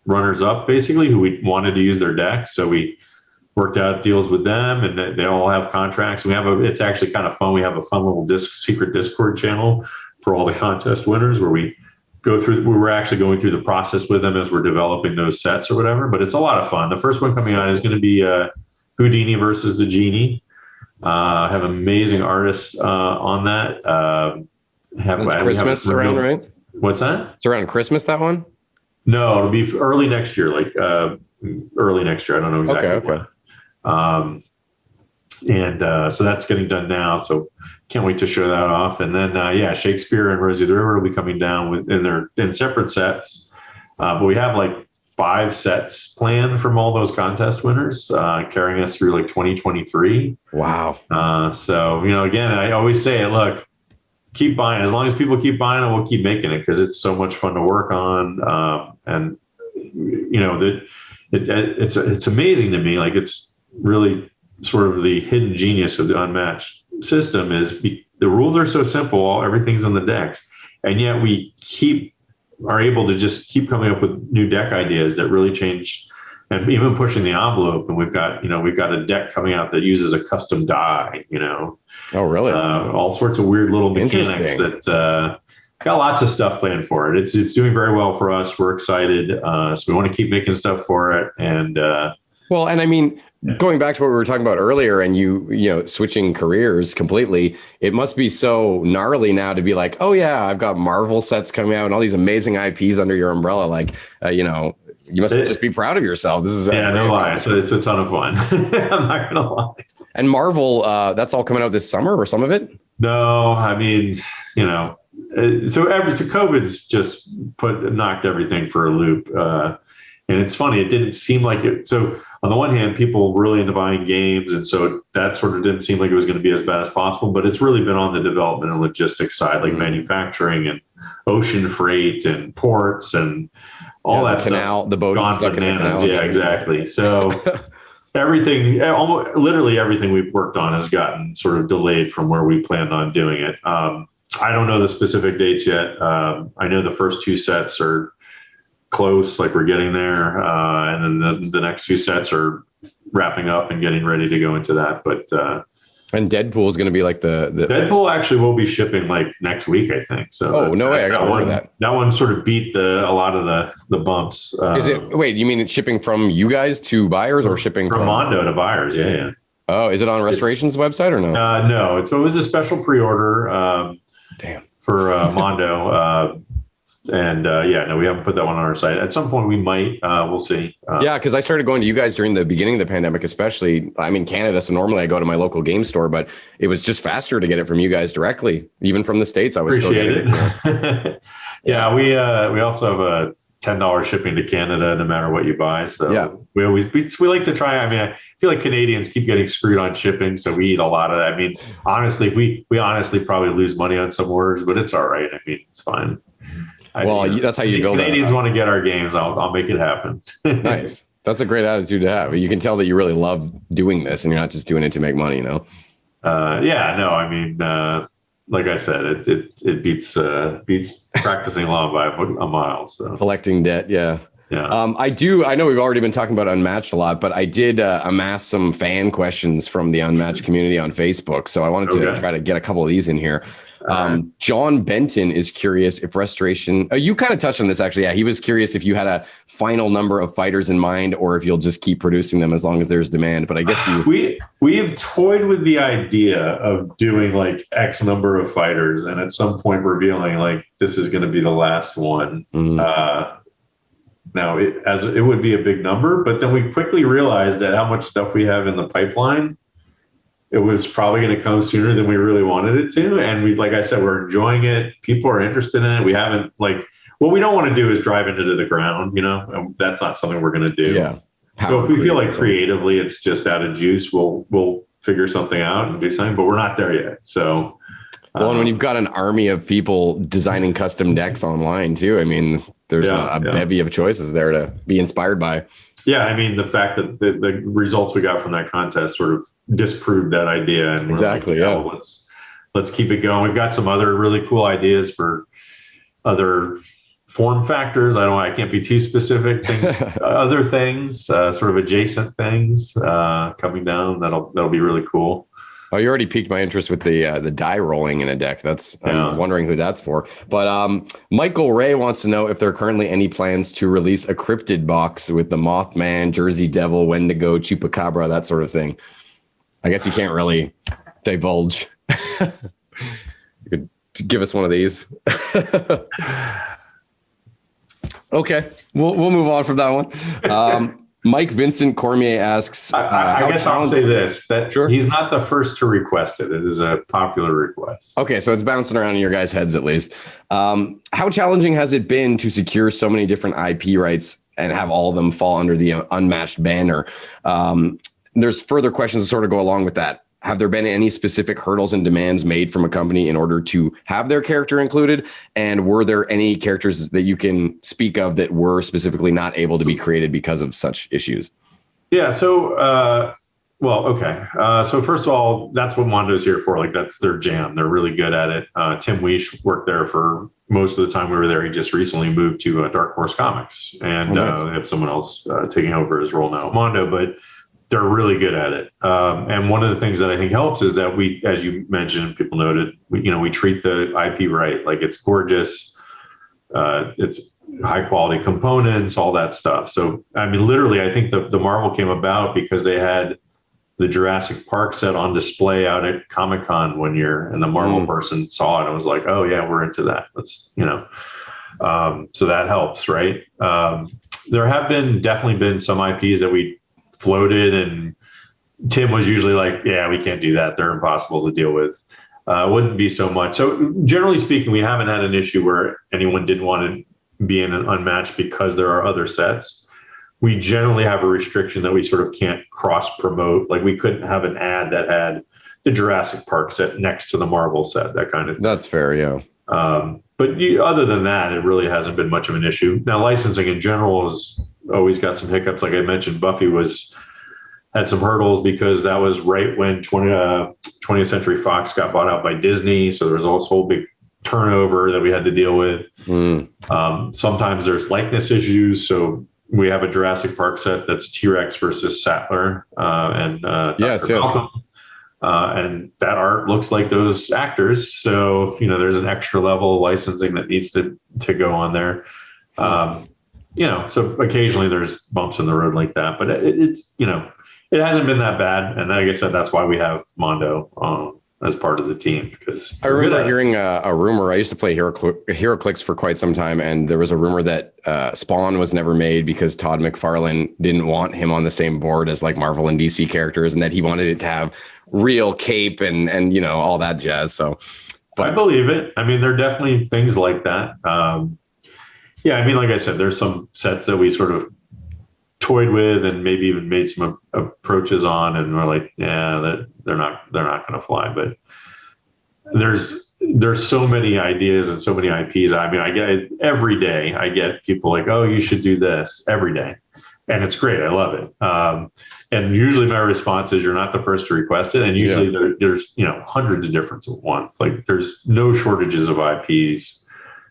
runners up, basically, who we wanted to use their decks. So we worked out deals with them, and they all have contracts. It's actually kind of fun. We have a fun little secret Discord channel for all the contest winners where we were actually going through the process with them as we're developing those sets or whatever. But it's a lot of fun. The first one coming out is going to be Houdini versus the Genie. Have amazing artists on that. It's Christmas around, right? What's that? It's around Christmas, that one? No, it'll be early next year, early next year. I don't know exactly. Okay. So that's getting done now. So can't wait to show that off. And then, Shakespeare and Rosie the River will be coming down in separate sets. But we have like 5 sets planned from all those contest winners, carrying us through like 2023. Wow. So, again, I always say, look, keep buying. As long as people keep buying it, we'll keep making it because it's so much fun to work on. And it's amazing to me. Like, it's really sort of the hidden genius of the Unmatched system is the rules are so simple. Everything's in the decks. And yet we are able to just keep coming up with new deck ideas that really change and even pushing the envelope. And we've got a deck coming out that uses a custom die, Oh, really? All sorts of weird little mechanics that got lots of stuff planned for it. It's doing very well for us. We're excited. So we want to keep making stuff for it. And well, and I mean, going back to what we were talking about earlier, and you switching careers completely, it must be so gnarly now to be like, oh yeah, I've got Marvel sets coming out and all these amazing IPs under your umbrella. Like, you must just be proud of yourself. This is no lie. It's a ton of fun. I'm not gonna lie. And Marvel, that's all coming out this summer, or some of it? No, I mean, so COVID's just knocked everything for a loop. And it's funny, it didn't seem like it. So on the one hand, people were really into buying games, and so that sort of didn't seem like it was going to be as bad as possible. But it's really been on the development and logistics side, like manufacturing and ocean freight and ports and all that stuff. The boat gone stuck bananas. in the canal. Yeah, exactly. So everything, almost literally everything we've worked on has gotten sort of delayed from where we planned on doing it. I don't know the specific dates yet. I know the first 2 sets are close, like we're getting there, and then the next 2 sets are wrapping up and getting ready to go into that. But and Deadpool is going to be like the Deadpool actually will be shipping like next week, I think. So no way, I got one of that. That one sort of beat a lot of the bumps. Is it? Wait, you mean it's shipping from you guys to buyers, or shipping from Mondo to buyers? Yeah. Oh, is it on Restoration's website or no? No, it was a special pre-order. For Mondo. And we haven't put that one on our site. At some point we might, we'll see. Because I started going to you guys during the beginning of the pandemic, especially. I'm in Canada, so normally I go to my local game store, but it was just faster to get it from you guys directly. Even from the States, I was Appreciate still getting it. Yeah, we also have a $10 shipping to Canada no matter what you buy. So we like to try. I mean, I feel like Canadians keep getting screwed on shipping, so we eat a lot of that. I mean, honestly, we honestly probably lose money on some orders, but it's all right. I mean, it's fine. That's how you build it. Canadians want to get our games. I'll make it happen. Nice. That's a great attitude to have. You can tell that you really love doing this and you're not just doing it to make money, I mean, like I said, it beats practicing law by a mile. So collecting debt. Yeah. I know we've already been talking about Unmatched a lot, but I did amass some fan questions from the Unmatched community on Facebook. So I wanted to try to get a couple of these in here. John Benton is curious if Restoration, you kind of touched on this actually. Yeah, he was curious if you had a final number of fighters in mind, or if you'll just keep producing them as long as there's demand. But I guess we have toyed with the idea of doing like X number of fighters, and at some point revealing like this is going to be the last one. Now it would be a big number, but then we quickly realized that how much stuff we have in the pipeline, it was probably going to come sooner than we really wanted it to. And like I said, we're enjoying it. People are interested in it. We haven't what we don't want to do is drive into the ground, and that's not something we're going to do. Yeah. So if we feel like creatively it's just out of juice, we'll figure something out and do something, but we're not there yet. So, and when you've got an army of people designing custom decks online too, I mean, there's a bevy of choices there to be inspired by. Yeah, I mean, the fact that the results we got from that contest sort of disproved that idea. And exactly, let's keep it going. We've got some other really cool ideas for other form factors. I can't be too specific. Other things, sort of adjacent things coming down. That'll be really cool. Oh, you already piqued my interest with the die rolling in a deck. I'm wondering who that's for. But Michael Ray wants to know if there are currently any plans to release a cryptid box with the Mothman, Jersey Devil, Wendigo, Chupacabra, that sort of thing. I guess you can't really divulge. You could give us one of these. Okay, we'll move on from that one. Mike Vincent Cormier asks, I guess I'll say this, that Sure. He's not the first to request it. It is a popular request. Okay, so it's bouncing around in your guys' heads at least. How challenging has it been to secure so many different IP rights and have all of them fall under the Unmatched banner? There's further questions to sort of go along with that. Have there been any specific hurdles and demands made from a company in order to have their character included? And were there any characters that you can speak of that were specifically not able to be created because of such issues? Yeah, so, so first of all, that's what Mondo's here for. Like, that's their jam. They're really good at it. Tim Weish worked there for most of the time we were there. He just recently moved to Dark Horse Comics. And they have someone else taking over his role now at Mondo. But they're really good at it. And one of the things that I think helps is that we, as you mentioned, people noted, we treat the IP right. Like, it's gorgeous. It's high quality components, all that stuff. So, I mean, literally, I think the Marvel came about because they had the Jurassic Park set on display out at Comic-Con one year, and the Marvel person saw it and was like, oh yeah, we're into that. Let's, so that helps, right? There have definitely been some IPs that we floated, and Tim was usually like, yeah, we can't do that. They're impossible to deal with. Wouldn't be so much. So generally speaking, we haven't had an issue where anyone didn't want to be in an Unmatched because there are other sets. we generally have a restriction that we sort of can't cross promote. Like we couldn't have an ad that had the Jurassic Park set next to the Marvel set, that kind of thing. That's fair, yeah. But other than that, it really hasn't been much of an issue. Now, licensing in general has always got some hiccups. Like I mentioned, Buffy had some hurdles because that was right when 20th Century Fox got bought out by Disney. So there was also a whole big turnover that we had to deal with. Sometimes there's likeness issues. So we have a Jurassic Park set that's T-Rex versus Sattler and Yes. Malcolm. And that art looks like those actors. So, there's an extra level of licensing that needs to go on there. So occasionally there's bumps in the road like that, but it's, it hasn't been that bad. And like I said, that's why we have Mondo as part of the team. Because I remember hearing a rumor. I used to play HeroClix for quite some time, and there was a rumor that Spawn was never made because Todd McFarlane didn't want him on the same board as like Marvel and DC characters, and that he wanted it to have real cape and all that jazz. So, but I believe it. I mean, there are definitely things like that. Like I said, there's some sets that we sort of toyed with and maybe even made some approaches on, and we're like, yeah, they're not going to fly. But there's so many ideas and so many IPs. I mean, I get every day. I get people like, oh, you should do this every day, and it's great. I love it. And usually my response is, you're not the first to request it. And usually there's hundreds of different ones. Like there's no shortages of IPs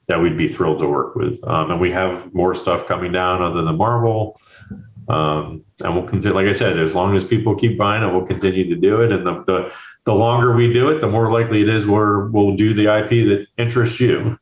that we'd be thrilled to work with. And we have more stuff coming down other than Marvel. And we'll continue, like I said, as long as people keep buying it, we'll continue to do it. And the longer we do it, the more likely it is we'll do the IP that interests you.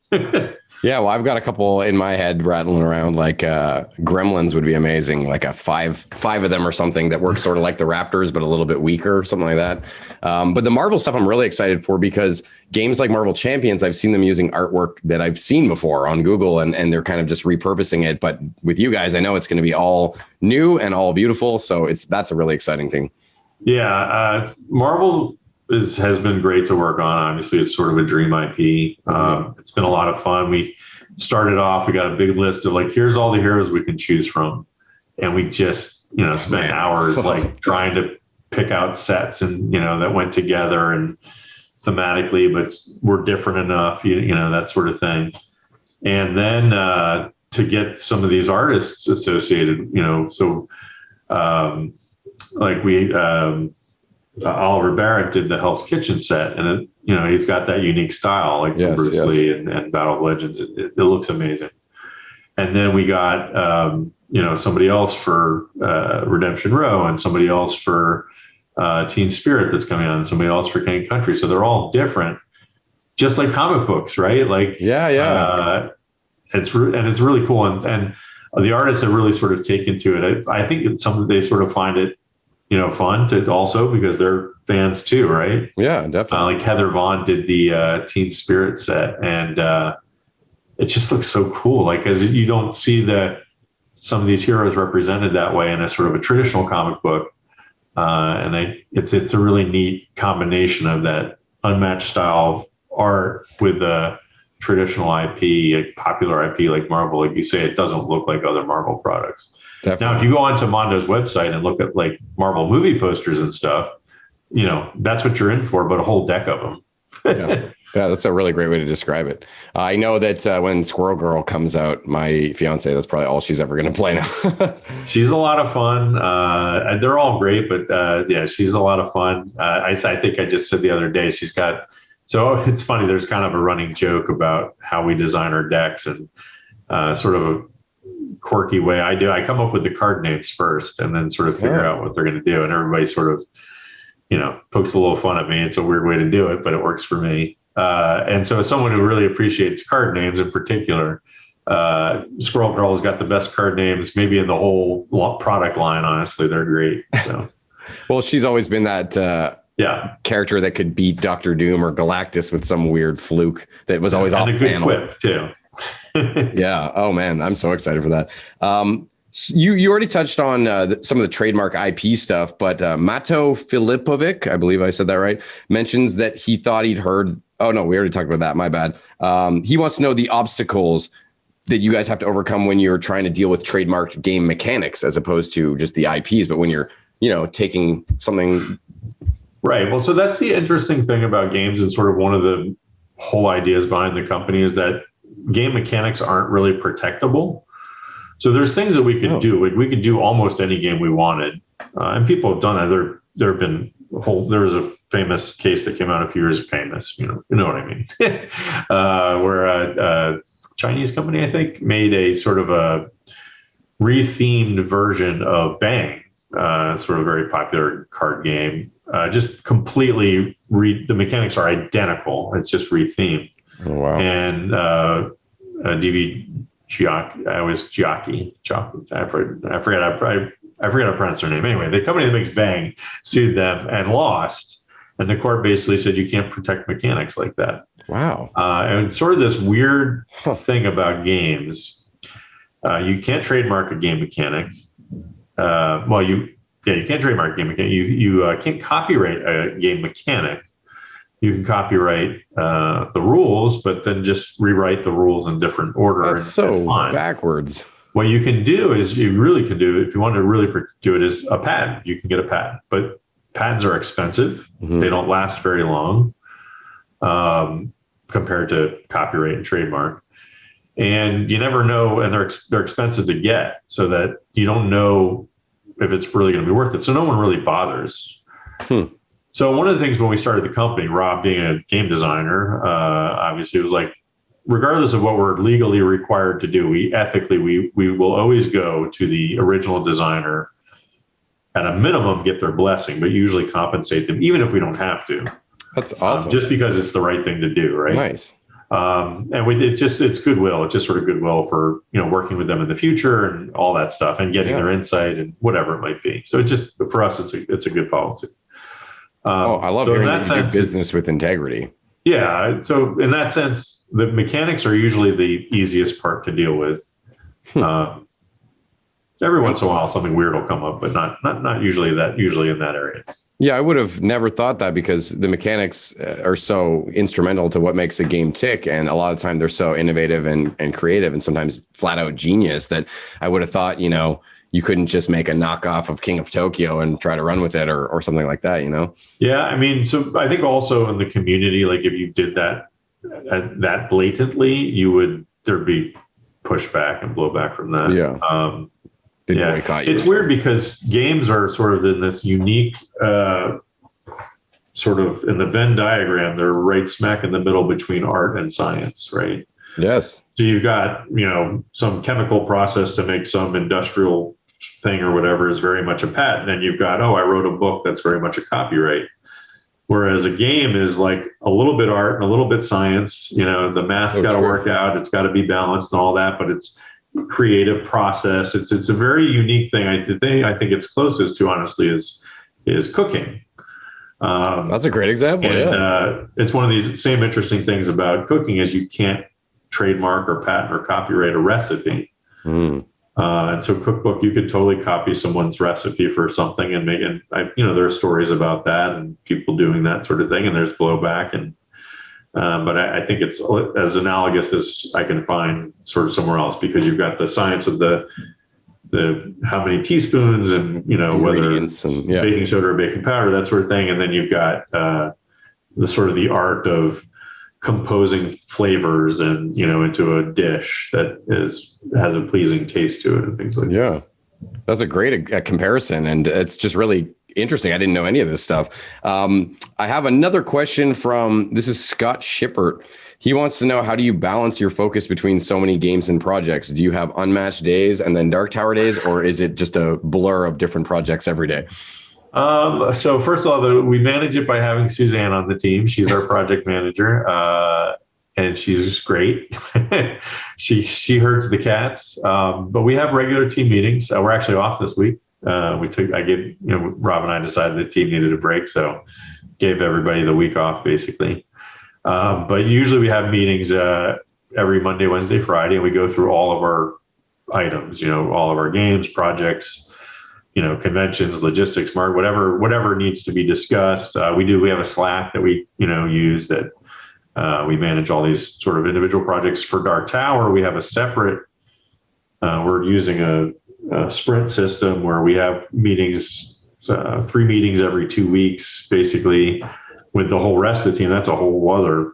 Yeah, well, I've got a couple in my head rattling around. Like Gremlins would be amazing, like a five of them or something that works sort of like the Raptors, but a little bit weaker, something like that. But the Marvel stuff I'm really excited for, because games like Marvel Champions, I've seen them using artwork that I've seen before on Google, and they're kind of just repurposing it. But with you guys, I know it's going to be all new and all beautiful. So that's a really exciting thing. Yeah, Marvel has been great to work on. Obviously, it's sort of a dream IP. It's been a lot of fun. We started off, we got a big list of like, here's all the heroes we can choose from. And we just, spent hours like trying to pick out sets and, that went together and thematically, but were different enough, that sort of thing. And then to get some of these artists associated, like we, Oliver Barrett did the Hell's Kitchen set, and he's got that unique style, like Bruce Lee and Battle of Legends. It looks amazing. And then we got somebody else for Redemption Row, and somebody else for Teen Spirit that's coming on, and somebody else for King Country. So they're all different, just like comic books, right? Like it's really cool, and the artists have really sort of taken to it. I think it's something they sort of find it fun to also, because they're fans too, right? Yeah, definitely. Like Heather Vaughn did the Teen Spirit set, and it just looks so cool. Like, as you don't see some of these heroes represented that way in a sort of a traditional comic book, and it's a really neat combination of that unmatched style art with a traditional IP, a popular IP like Marvel. Like you say, it doesn't look like other Marvel products. Definitely. Now, if you go onto Mondo's website and look at like Marvel movie posters and stuff, that's what you're in for, but a whole deck of them. Yeah, that's a really great way to describe it. I know that when Squirrel Girl comes out, my fiance, that's probably all she's ever going to play now. She's a lot of fun. They're all great, but she's a lot of fun. I think I just said the other day, so it's funny, there's kind of a running joke about how we design our decks, and sort of a quirky way I come up with the card names first and then sort of figure out what they're going to do, and everybody sort of pokes a little fun at me. It's a weird way to do it, but it works for me. And so as someone who really appreciates card names in particular, Squirrel Girl has got the best card names maybe in the whole product line. Honestly, they're great. So well, she's always been that character that could beat Doctor Doom or Galactus with some weird fluke that was always off panel. And a good quip too. Yeah. Oh man, I'm so excited for that. You already touched on some of the trademark IP stuff, but Mato Filipovic, I believe I said that right, mentions that he thought he'd heard. Oh no, we already talked about that. My bad. He wants to know the obstacles that you guys have to overcome when you're trying to deal with trademarked game mechanics as opposed to just the IPs, but when you're, taking something. Right. Well, so that's the interesting thing about games, and sort of one of the whole ideas behind the company is that game mechanics aren't really protectable. So there's things that we could do. We could do almost any game we wanted, and people have done that. There was a famous case that came out a few years famous. You know what I mean? Where a Chinese company, I think, made a sort of a rethemed version of Bang, sort of very popular card game. Just completely the mechanics are identical. It's just rethemed. Oh, wow. And Giacchi. I forget how to pronounce their name. Anyway, the company that makes Bang sued them and lost. And the court basically said you can't protect mechanics like that. Wow. And sort of this weird thing about games. You can't trademark a game mechanic. You can't trademark a game mechanic. You can't copyright a game mechanic. You can copyright the rules, but then just rewrite the rules in different order. That's so backwards. What you can do is, if you want to really do it, is a patent. You can get a patent, but patents are expensive. Mm-hmm. They don't last very long compared to copyright and trademark. And you never know, and they're expensive to get, so that you don't know if it's really going to be worth it. So no one really bothers. So one of the things when we started the company, Rob being a game designer, obviously it was like, regardless of what we're legally required to do, we will always go to the original designer, at a minimum get their blessing, but usually compensate them, even if we don't have to. That's awesome. Just because it's the right thing to do, right? Nice. And it's goodwill. It's just sort of goodwill for, working with them in the future and all that stuff, and getting their insight and whatever it might be. So it's just, for us, it's a good policy. I love hearing that you do business with integrity. Yeah. So in that sense, the mechanics are usually the easiest part to deal with. Every once in a while, something weird will come up, but not usually in that area. Yeah, I would have never thought that, because the mechanics are so instrumental to what makes a game tick. And a lot of the time they're so innovative and creative, and sometimes flat out genius, that I would have thought, you couldn't just make a knockoff of King of Tokyo and try to run with it or something like that, Yeah, I mean, so I think also in the community, like if you did that blatantly, there'd be pushback and blowback from that. Yeah. It's weird because games are sort of in this unique sort of, in the Venn diagram, they're right smack in the middle between art and science, right? Yes. So you've got, some chemical process to make some industrial thing or whatever is very much a patent. And you've got, I wrote a book, that's very much a copyright. Whereas a game is like a little bit art and a little bit science. The math's got to work out, it's got to be balanced and all that, but it's creative process. It's a very unique thing. I think it's closest to, honestly, is cooking. That's a great example. It's one of these same interesting things about cooking is you can't trademark or patent or copyright a recipe. And so cookbook, you could totally copy someone's recipe for something and make it. There are stories about that and people doing that sort of thing, and there's blowback. And but I think it's as analogous as I can find sort of somewhere else, because you've got the science of the how many teaspoons and whether it's baking soda or baking powder, that sort of thing, and then you've got the sort of the art of composing flavors and into a dish that has a pleasing taste to it and things like that. Yeah, that's a great comparison, and it's just really interesting. I didn't know any of this stuff. I have another question this is Scott Shippert. He wants to know, how do you balance your focus between so many games and projects? Do you have Unmatched days and then Dark Tower days, or is it just a blur of different projects every day? So first of all, we manage it by having Suzanne on the team. She's our project manager, and she's great. She herds the cats. But we have regular team meetings. We're actually off this week. Rob and I decided the team needed a break, so gave everybody the week off basically. But usually we have meetings every Monday, Wednesday, Friday, and we go through all of our items. All of our games, projects, conventions, logistics, whatever needs to be discussed. We have a Slack that we, use that We manage all these sort of individual projects. For Dark Tower, we have a separate, we're using a sprint system where we have meetings, 3 meetings every 2 weeks, basically, with the whole rest of the team. That's a whole other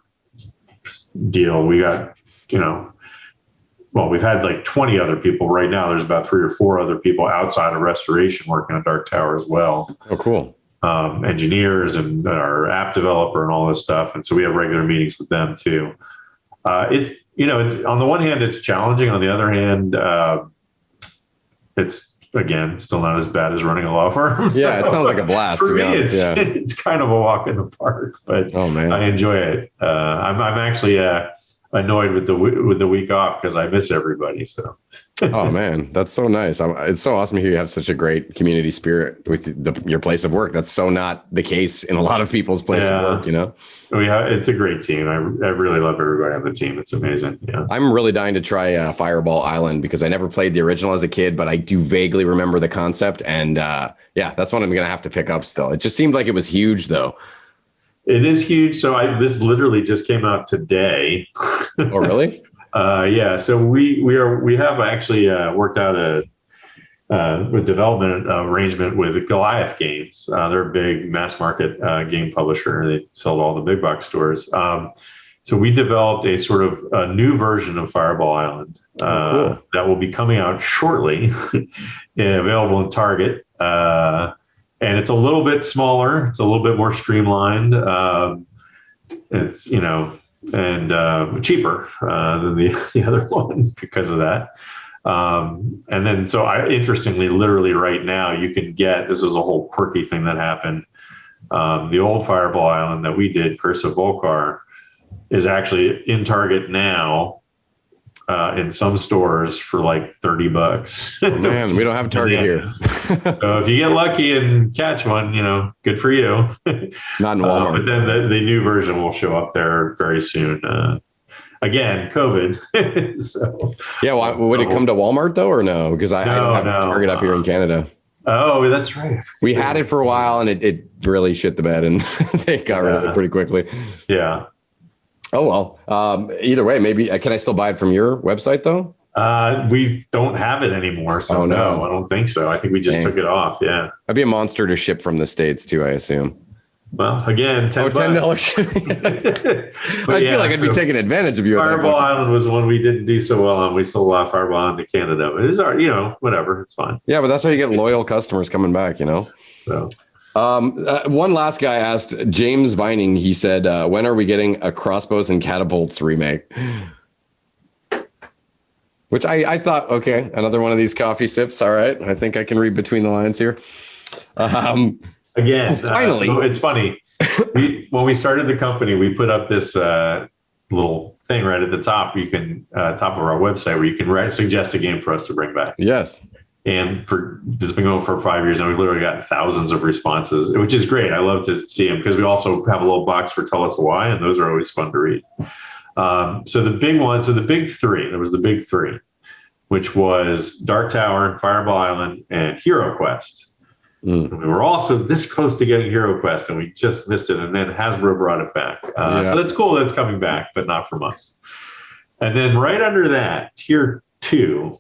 deal. We got, we've had like 20 other people. Right now there's about 3 or 4 other people outside of restoration working on Dark Tower as well. Oh, cool. Engineers and our app developer and all this stuff. And so we have regular meetings with them too. It's on the one hand, it's challenging. On the other hand, it's, again, still not as bad as running a law firm. Yeah, it sounds like a blast. For to be me, honest. it's kind of a walk in the park, but oh man, I enjoy it. I'm actually annoyed with the week off because I miss everybody. So. Oh man, that's so nice. It's so awesome to hear you have such a great community spirit with your place of work. That's so not the case in a lot of people's place of work. It's a great team. I really love everybody on the team. It's amazing. Yeah, I'm really dying to try Fireball Island because I never played the original as a kid, but I do vaguely remember the concept. And that's one I'm going to have to pick up still. It just seemed like it was huge, though. It is huge. So this literally just came out today. Oh, really? So we have actually worked out a development arrangement with Goliath Games. They're a big mass market game publisher. They sell to all the big box stores. So we developed a sort of a new version of Fireball Island cool. that will be coming out shortly, available in Target. And it's a little bit smaller. It's a little bit more streamlined. It's and cheaper than the other one because of that. And then, interestingly, literally right now, you can get, this was a whole quirky thing that happened. The old Fireball Island that we did, Curse of Vul-Kar, is actually in Target now in some stores for like $30. Oh, man, we don't have Target here. So if you get lucky and catch one, good for you. Not in Walmart. But then the new version will show up there very soon. Again, COVID. So yeah, well, would it come to Walmart though, or no? Because I don't have Target up here in Canada. Oh, that's right. We had it for a while, and it really shit the bed, and they got rid of it pretty quickly. Yeah. Oh, well, either way, maybe can I still buy it from your website though? We don't have it anymore. So no, I don't think so. I think we just took it off. Yeah. That'd be a monster to ship from the States too, I assume. Well, again, $10 shipping. I feel like I'd be taking advantage of you. Fireball Island was one we didn't do so well on. We sold a lot of Fireball Island to Canada. But it's our, whatever. It's fine. Yeah, but that's how you get loyal customers coming back, So. One last guy asked, James Vining, he said, when are we getting a Crossbows and Catapults remake? Which I thought, okay, another one of these coffee sips. All right. I think I can read between the lines here. Again, finally. So it's funny. When we started the company, we put up this little thing right at the top. You can top of our website where you can suggest a game for us to bring back. Yes. And it's been going for 5 years, and we've literally gotten thousands of responses, which is great. I love to see them because we also have a little box for Tell Us Why, and those are always fun to read. So the big one, the big three, there was the big three, which was Dark Tower, Fireball Island, and Hero Quest. And we were also this close to getting Hero Quest, and we just missed it. And then Hasbro brought it back. So that's cool that it's coming back, but not from us. And then right under that, tier 2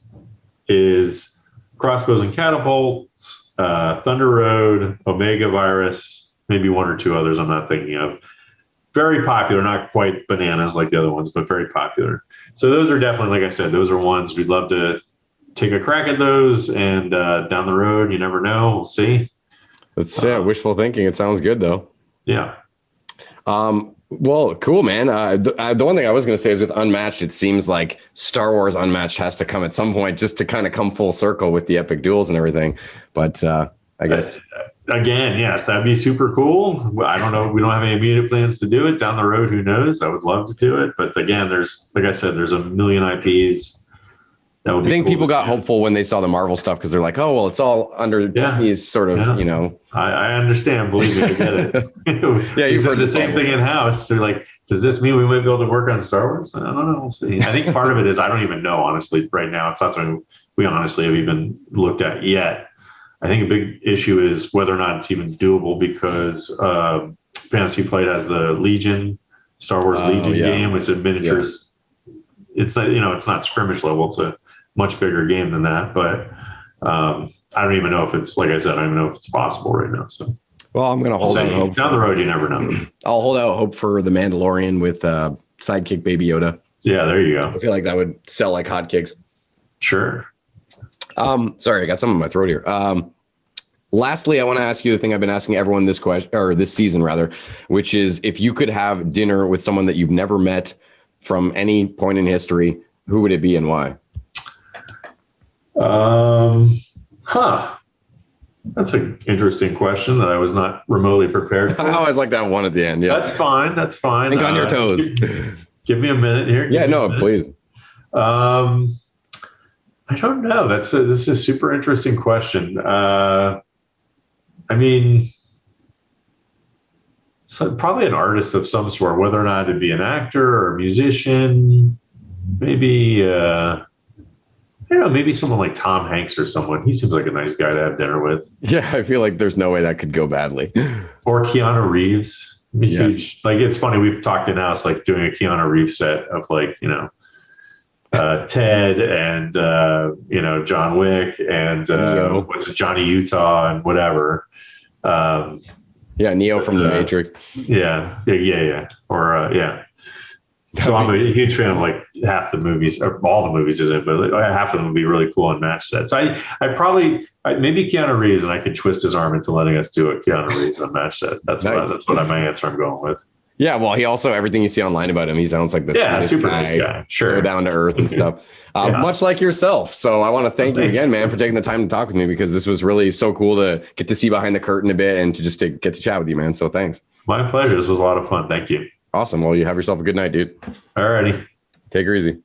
is Crossbows and Catapults, Thunder Road, Omega Virus, maybe 1 or 2 others I'm not thinking of. Very popular, not quite bananas like the other ones, but very popular. So those are definitely, like I said, those are ones we'd love to take a crack at those, and down the road, you never know. We'll see. That's wishful thinking. It sounds good though. Yeah. Well, cool, man. The one thing I was going to say is with Unmatched, it seems like Star Wars Unmatched has to come at some point just to kind of come full circle with the epic duels and everything. But I guess. Again, yes, that'd be super cool. I don't know. We don't have any immediate plans to do it. Down the road, who knows? I would love to do it. But again, like I said, there's a million IPs. I think cool people got hopeful when they saw the Marvel stuff because they're like, oh, well, it's all under Disney's sort of, I understand. Believe me, I get it. You've heard the same thing in house. They're like, does this mean we might be able to work on Star Wars? I don't know. We'll see. I think part of it is I don't even know, honestly, right now. It's not something we honestly have even looked at yet. I think a big issue is whether or not it's even doable because Fantasy Flight has the Legion Star Wars Legion yeah. game. It's a miniatures. Yeah. It's not, it's not scrimmage level. It's a much bigger game than that. But I don't even know if it's, like I said, I don't even know if it's possible right now. So, well, I'm going to hold out hope. Down the road, you never know. I'll hold out hope for the Mandalorian with sidekick Baby Yoda. Yeah, there you go. I feel like that would sell like hotcakes. Sure. Sorry, I got some in my throat here. Lastly, I want to ask you the thing I've been asking everyone this question, or this season rather, which is if you could have dinner with someone that you've never met from any point in history, who would it be and why? That's an interesting question that I was not remotely prepared for. I always like that one at the end. Yeah, that's fine. That's fine. Think on your toes. Give me a minute here. Yeah, no, please. I don't know. This is a super interesting question. I mean, so probably an artist of some sort, whether or not it'd be an actor or a musician, maybe, I don't know, maybe someone like Tom Hanks or someone. He seems like a nice guy to have dinner with. Yeah, I feel like there's no way that could go badly. Or Keanu Reeves. Yes. Huge. Like, it's funny, we've talked in-house, like doing a Keanu Reeves set of like, Ted and, John Wick and what's it, Johnny Utah and whatever. Neo from The Matrix. Yeah. Or So I'm a huge fan of like half the movies, or all the movies isn't, but half of them would be really cool on match sets. I maybe Keanu Reeves, and I could twist his arm into letting us do a Keanu Reeves on match set. That's nice. My answer I'm going with. Yeah, well, he also, everything you see online about him, he sounds like this super nice guy. Sure. So down to earth and stuff. Much like yourself. So I want to thank you again, man, for taking the time to talk with me, because this was really so cool to get to see behind the curtain a bit and to just get to chat with you, man. So thanks. My pleasure. This was a lot of fun. Thank you. Awesome. Well, you have yourself a good night, dude. All righty. Take her easy.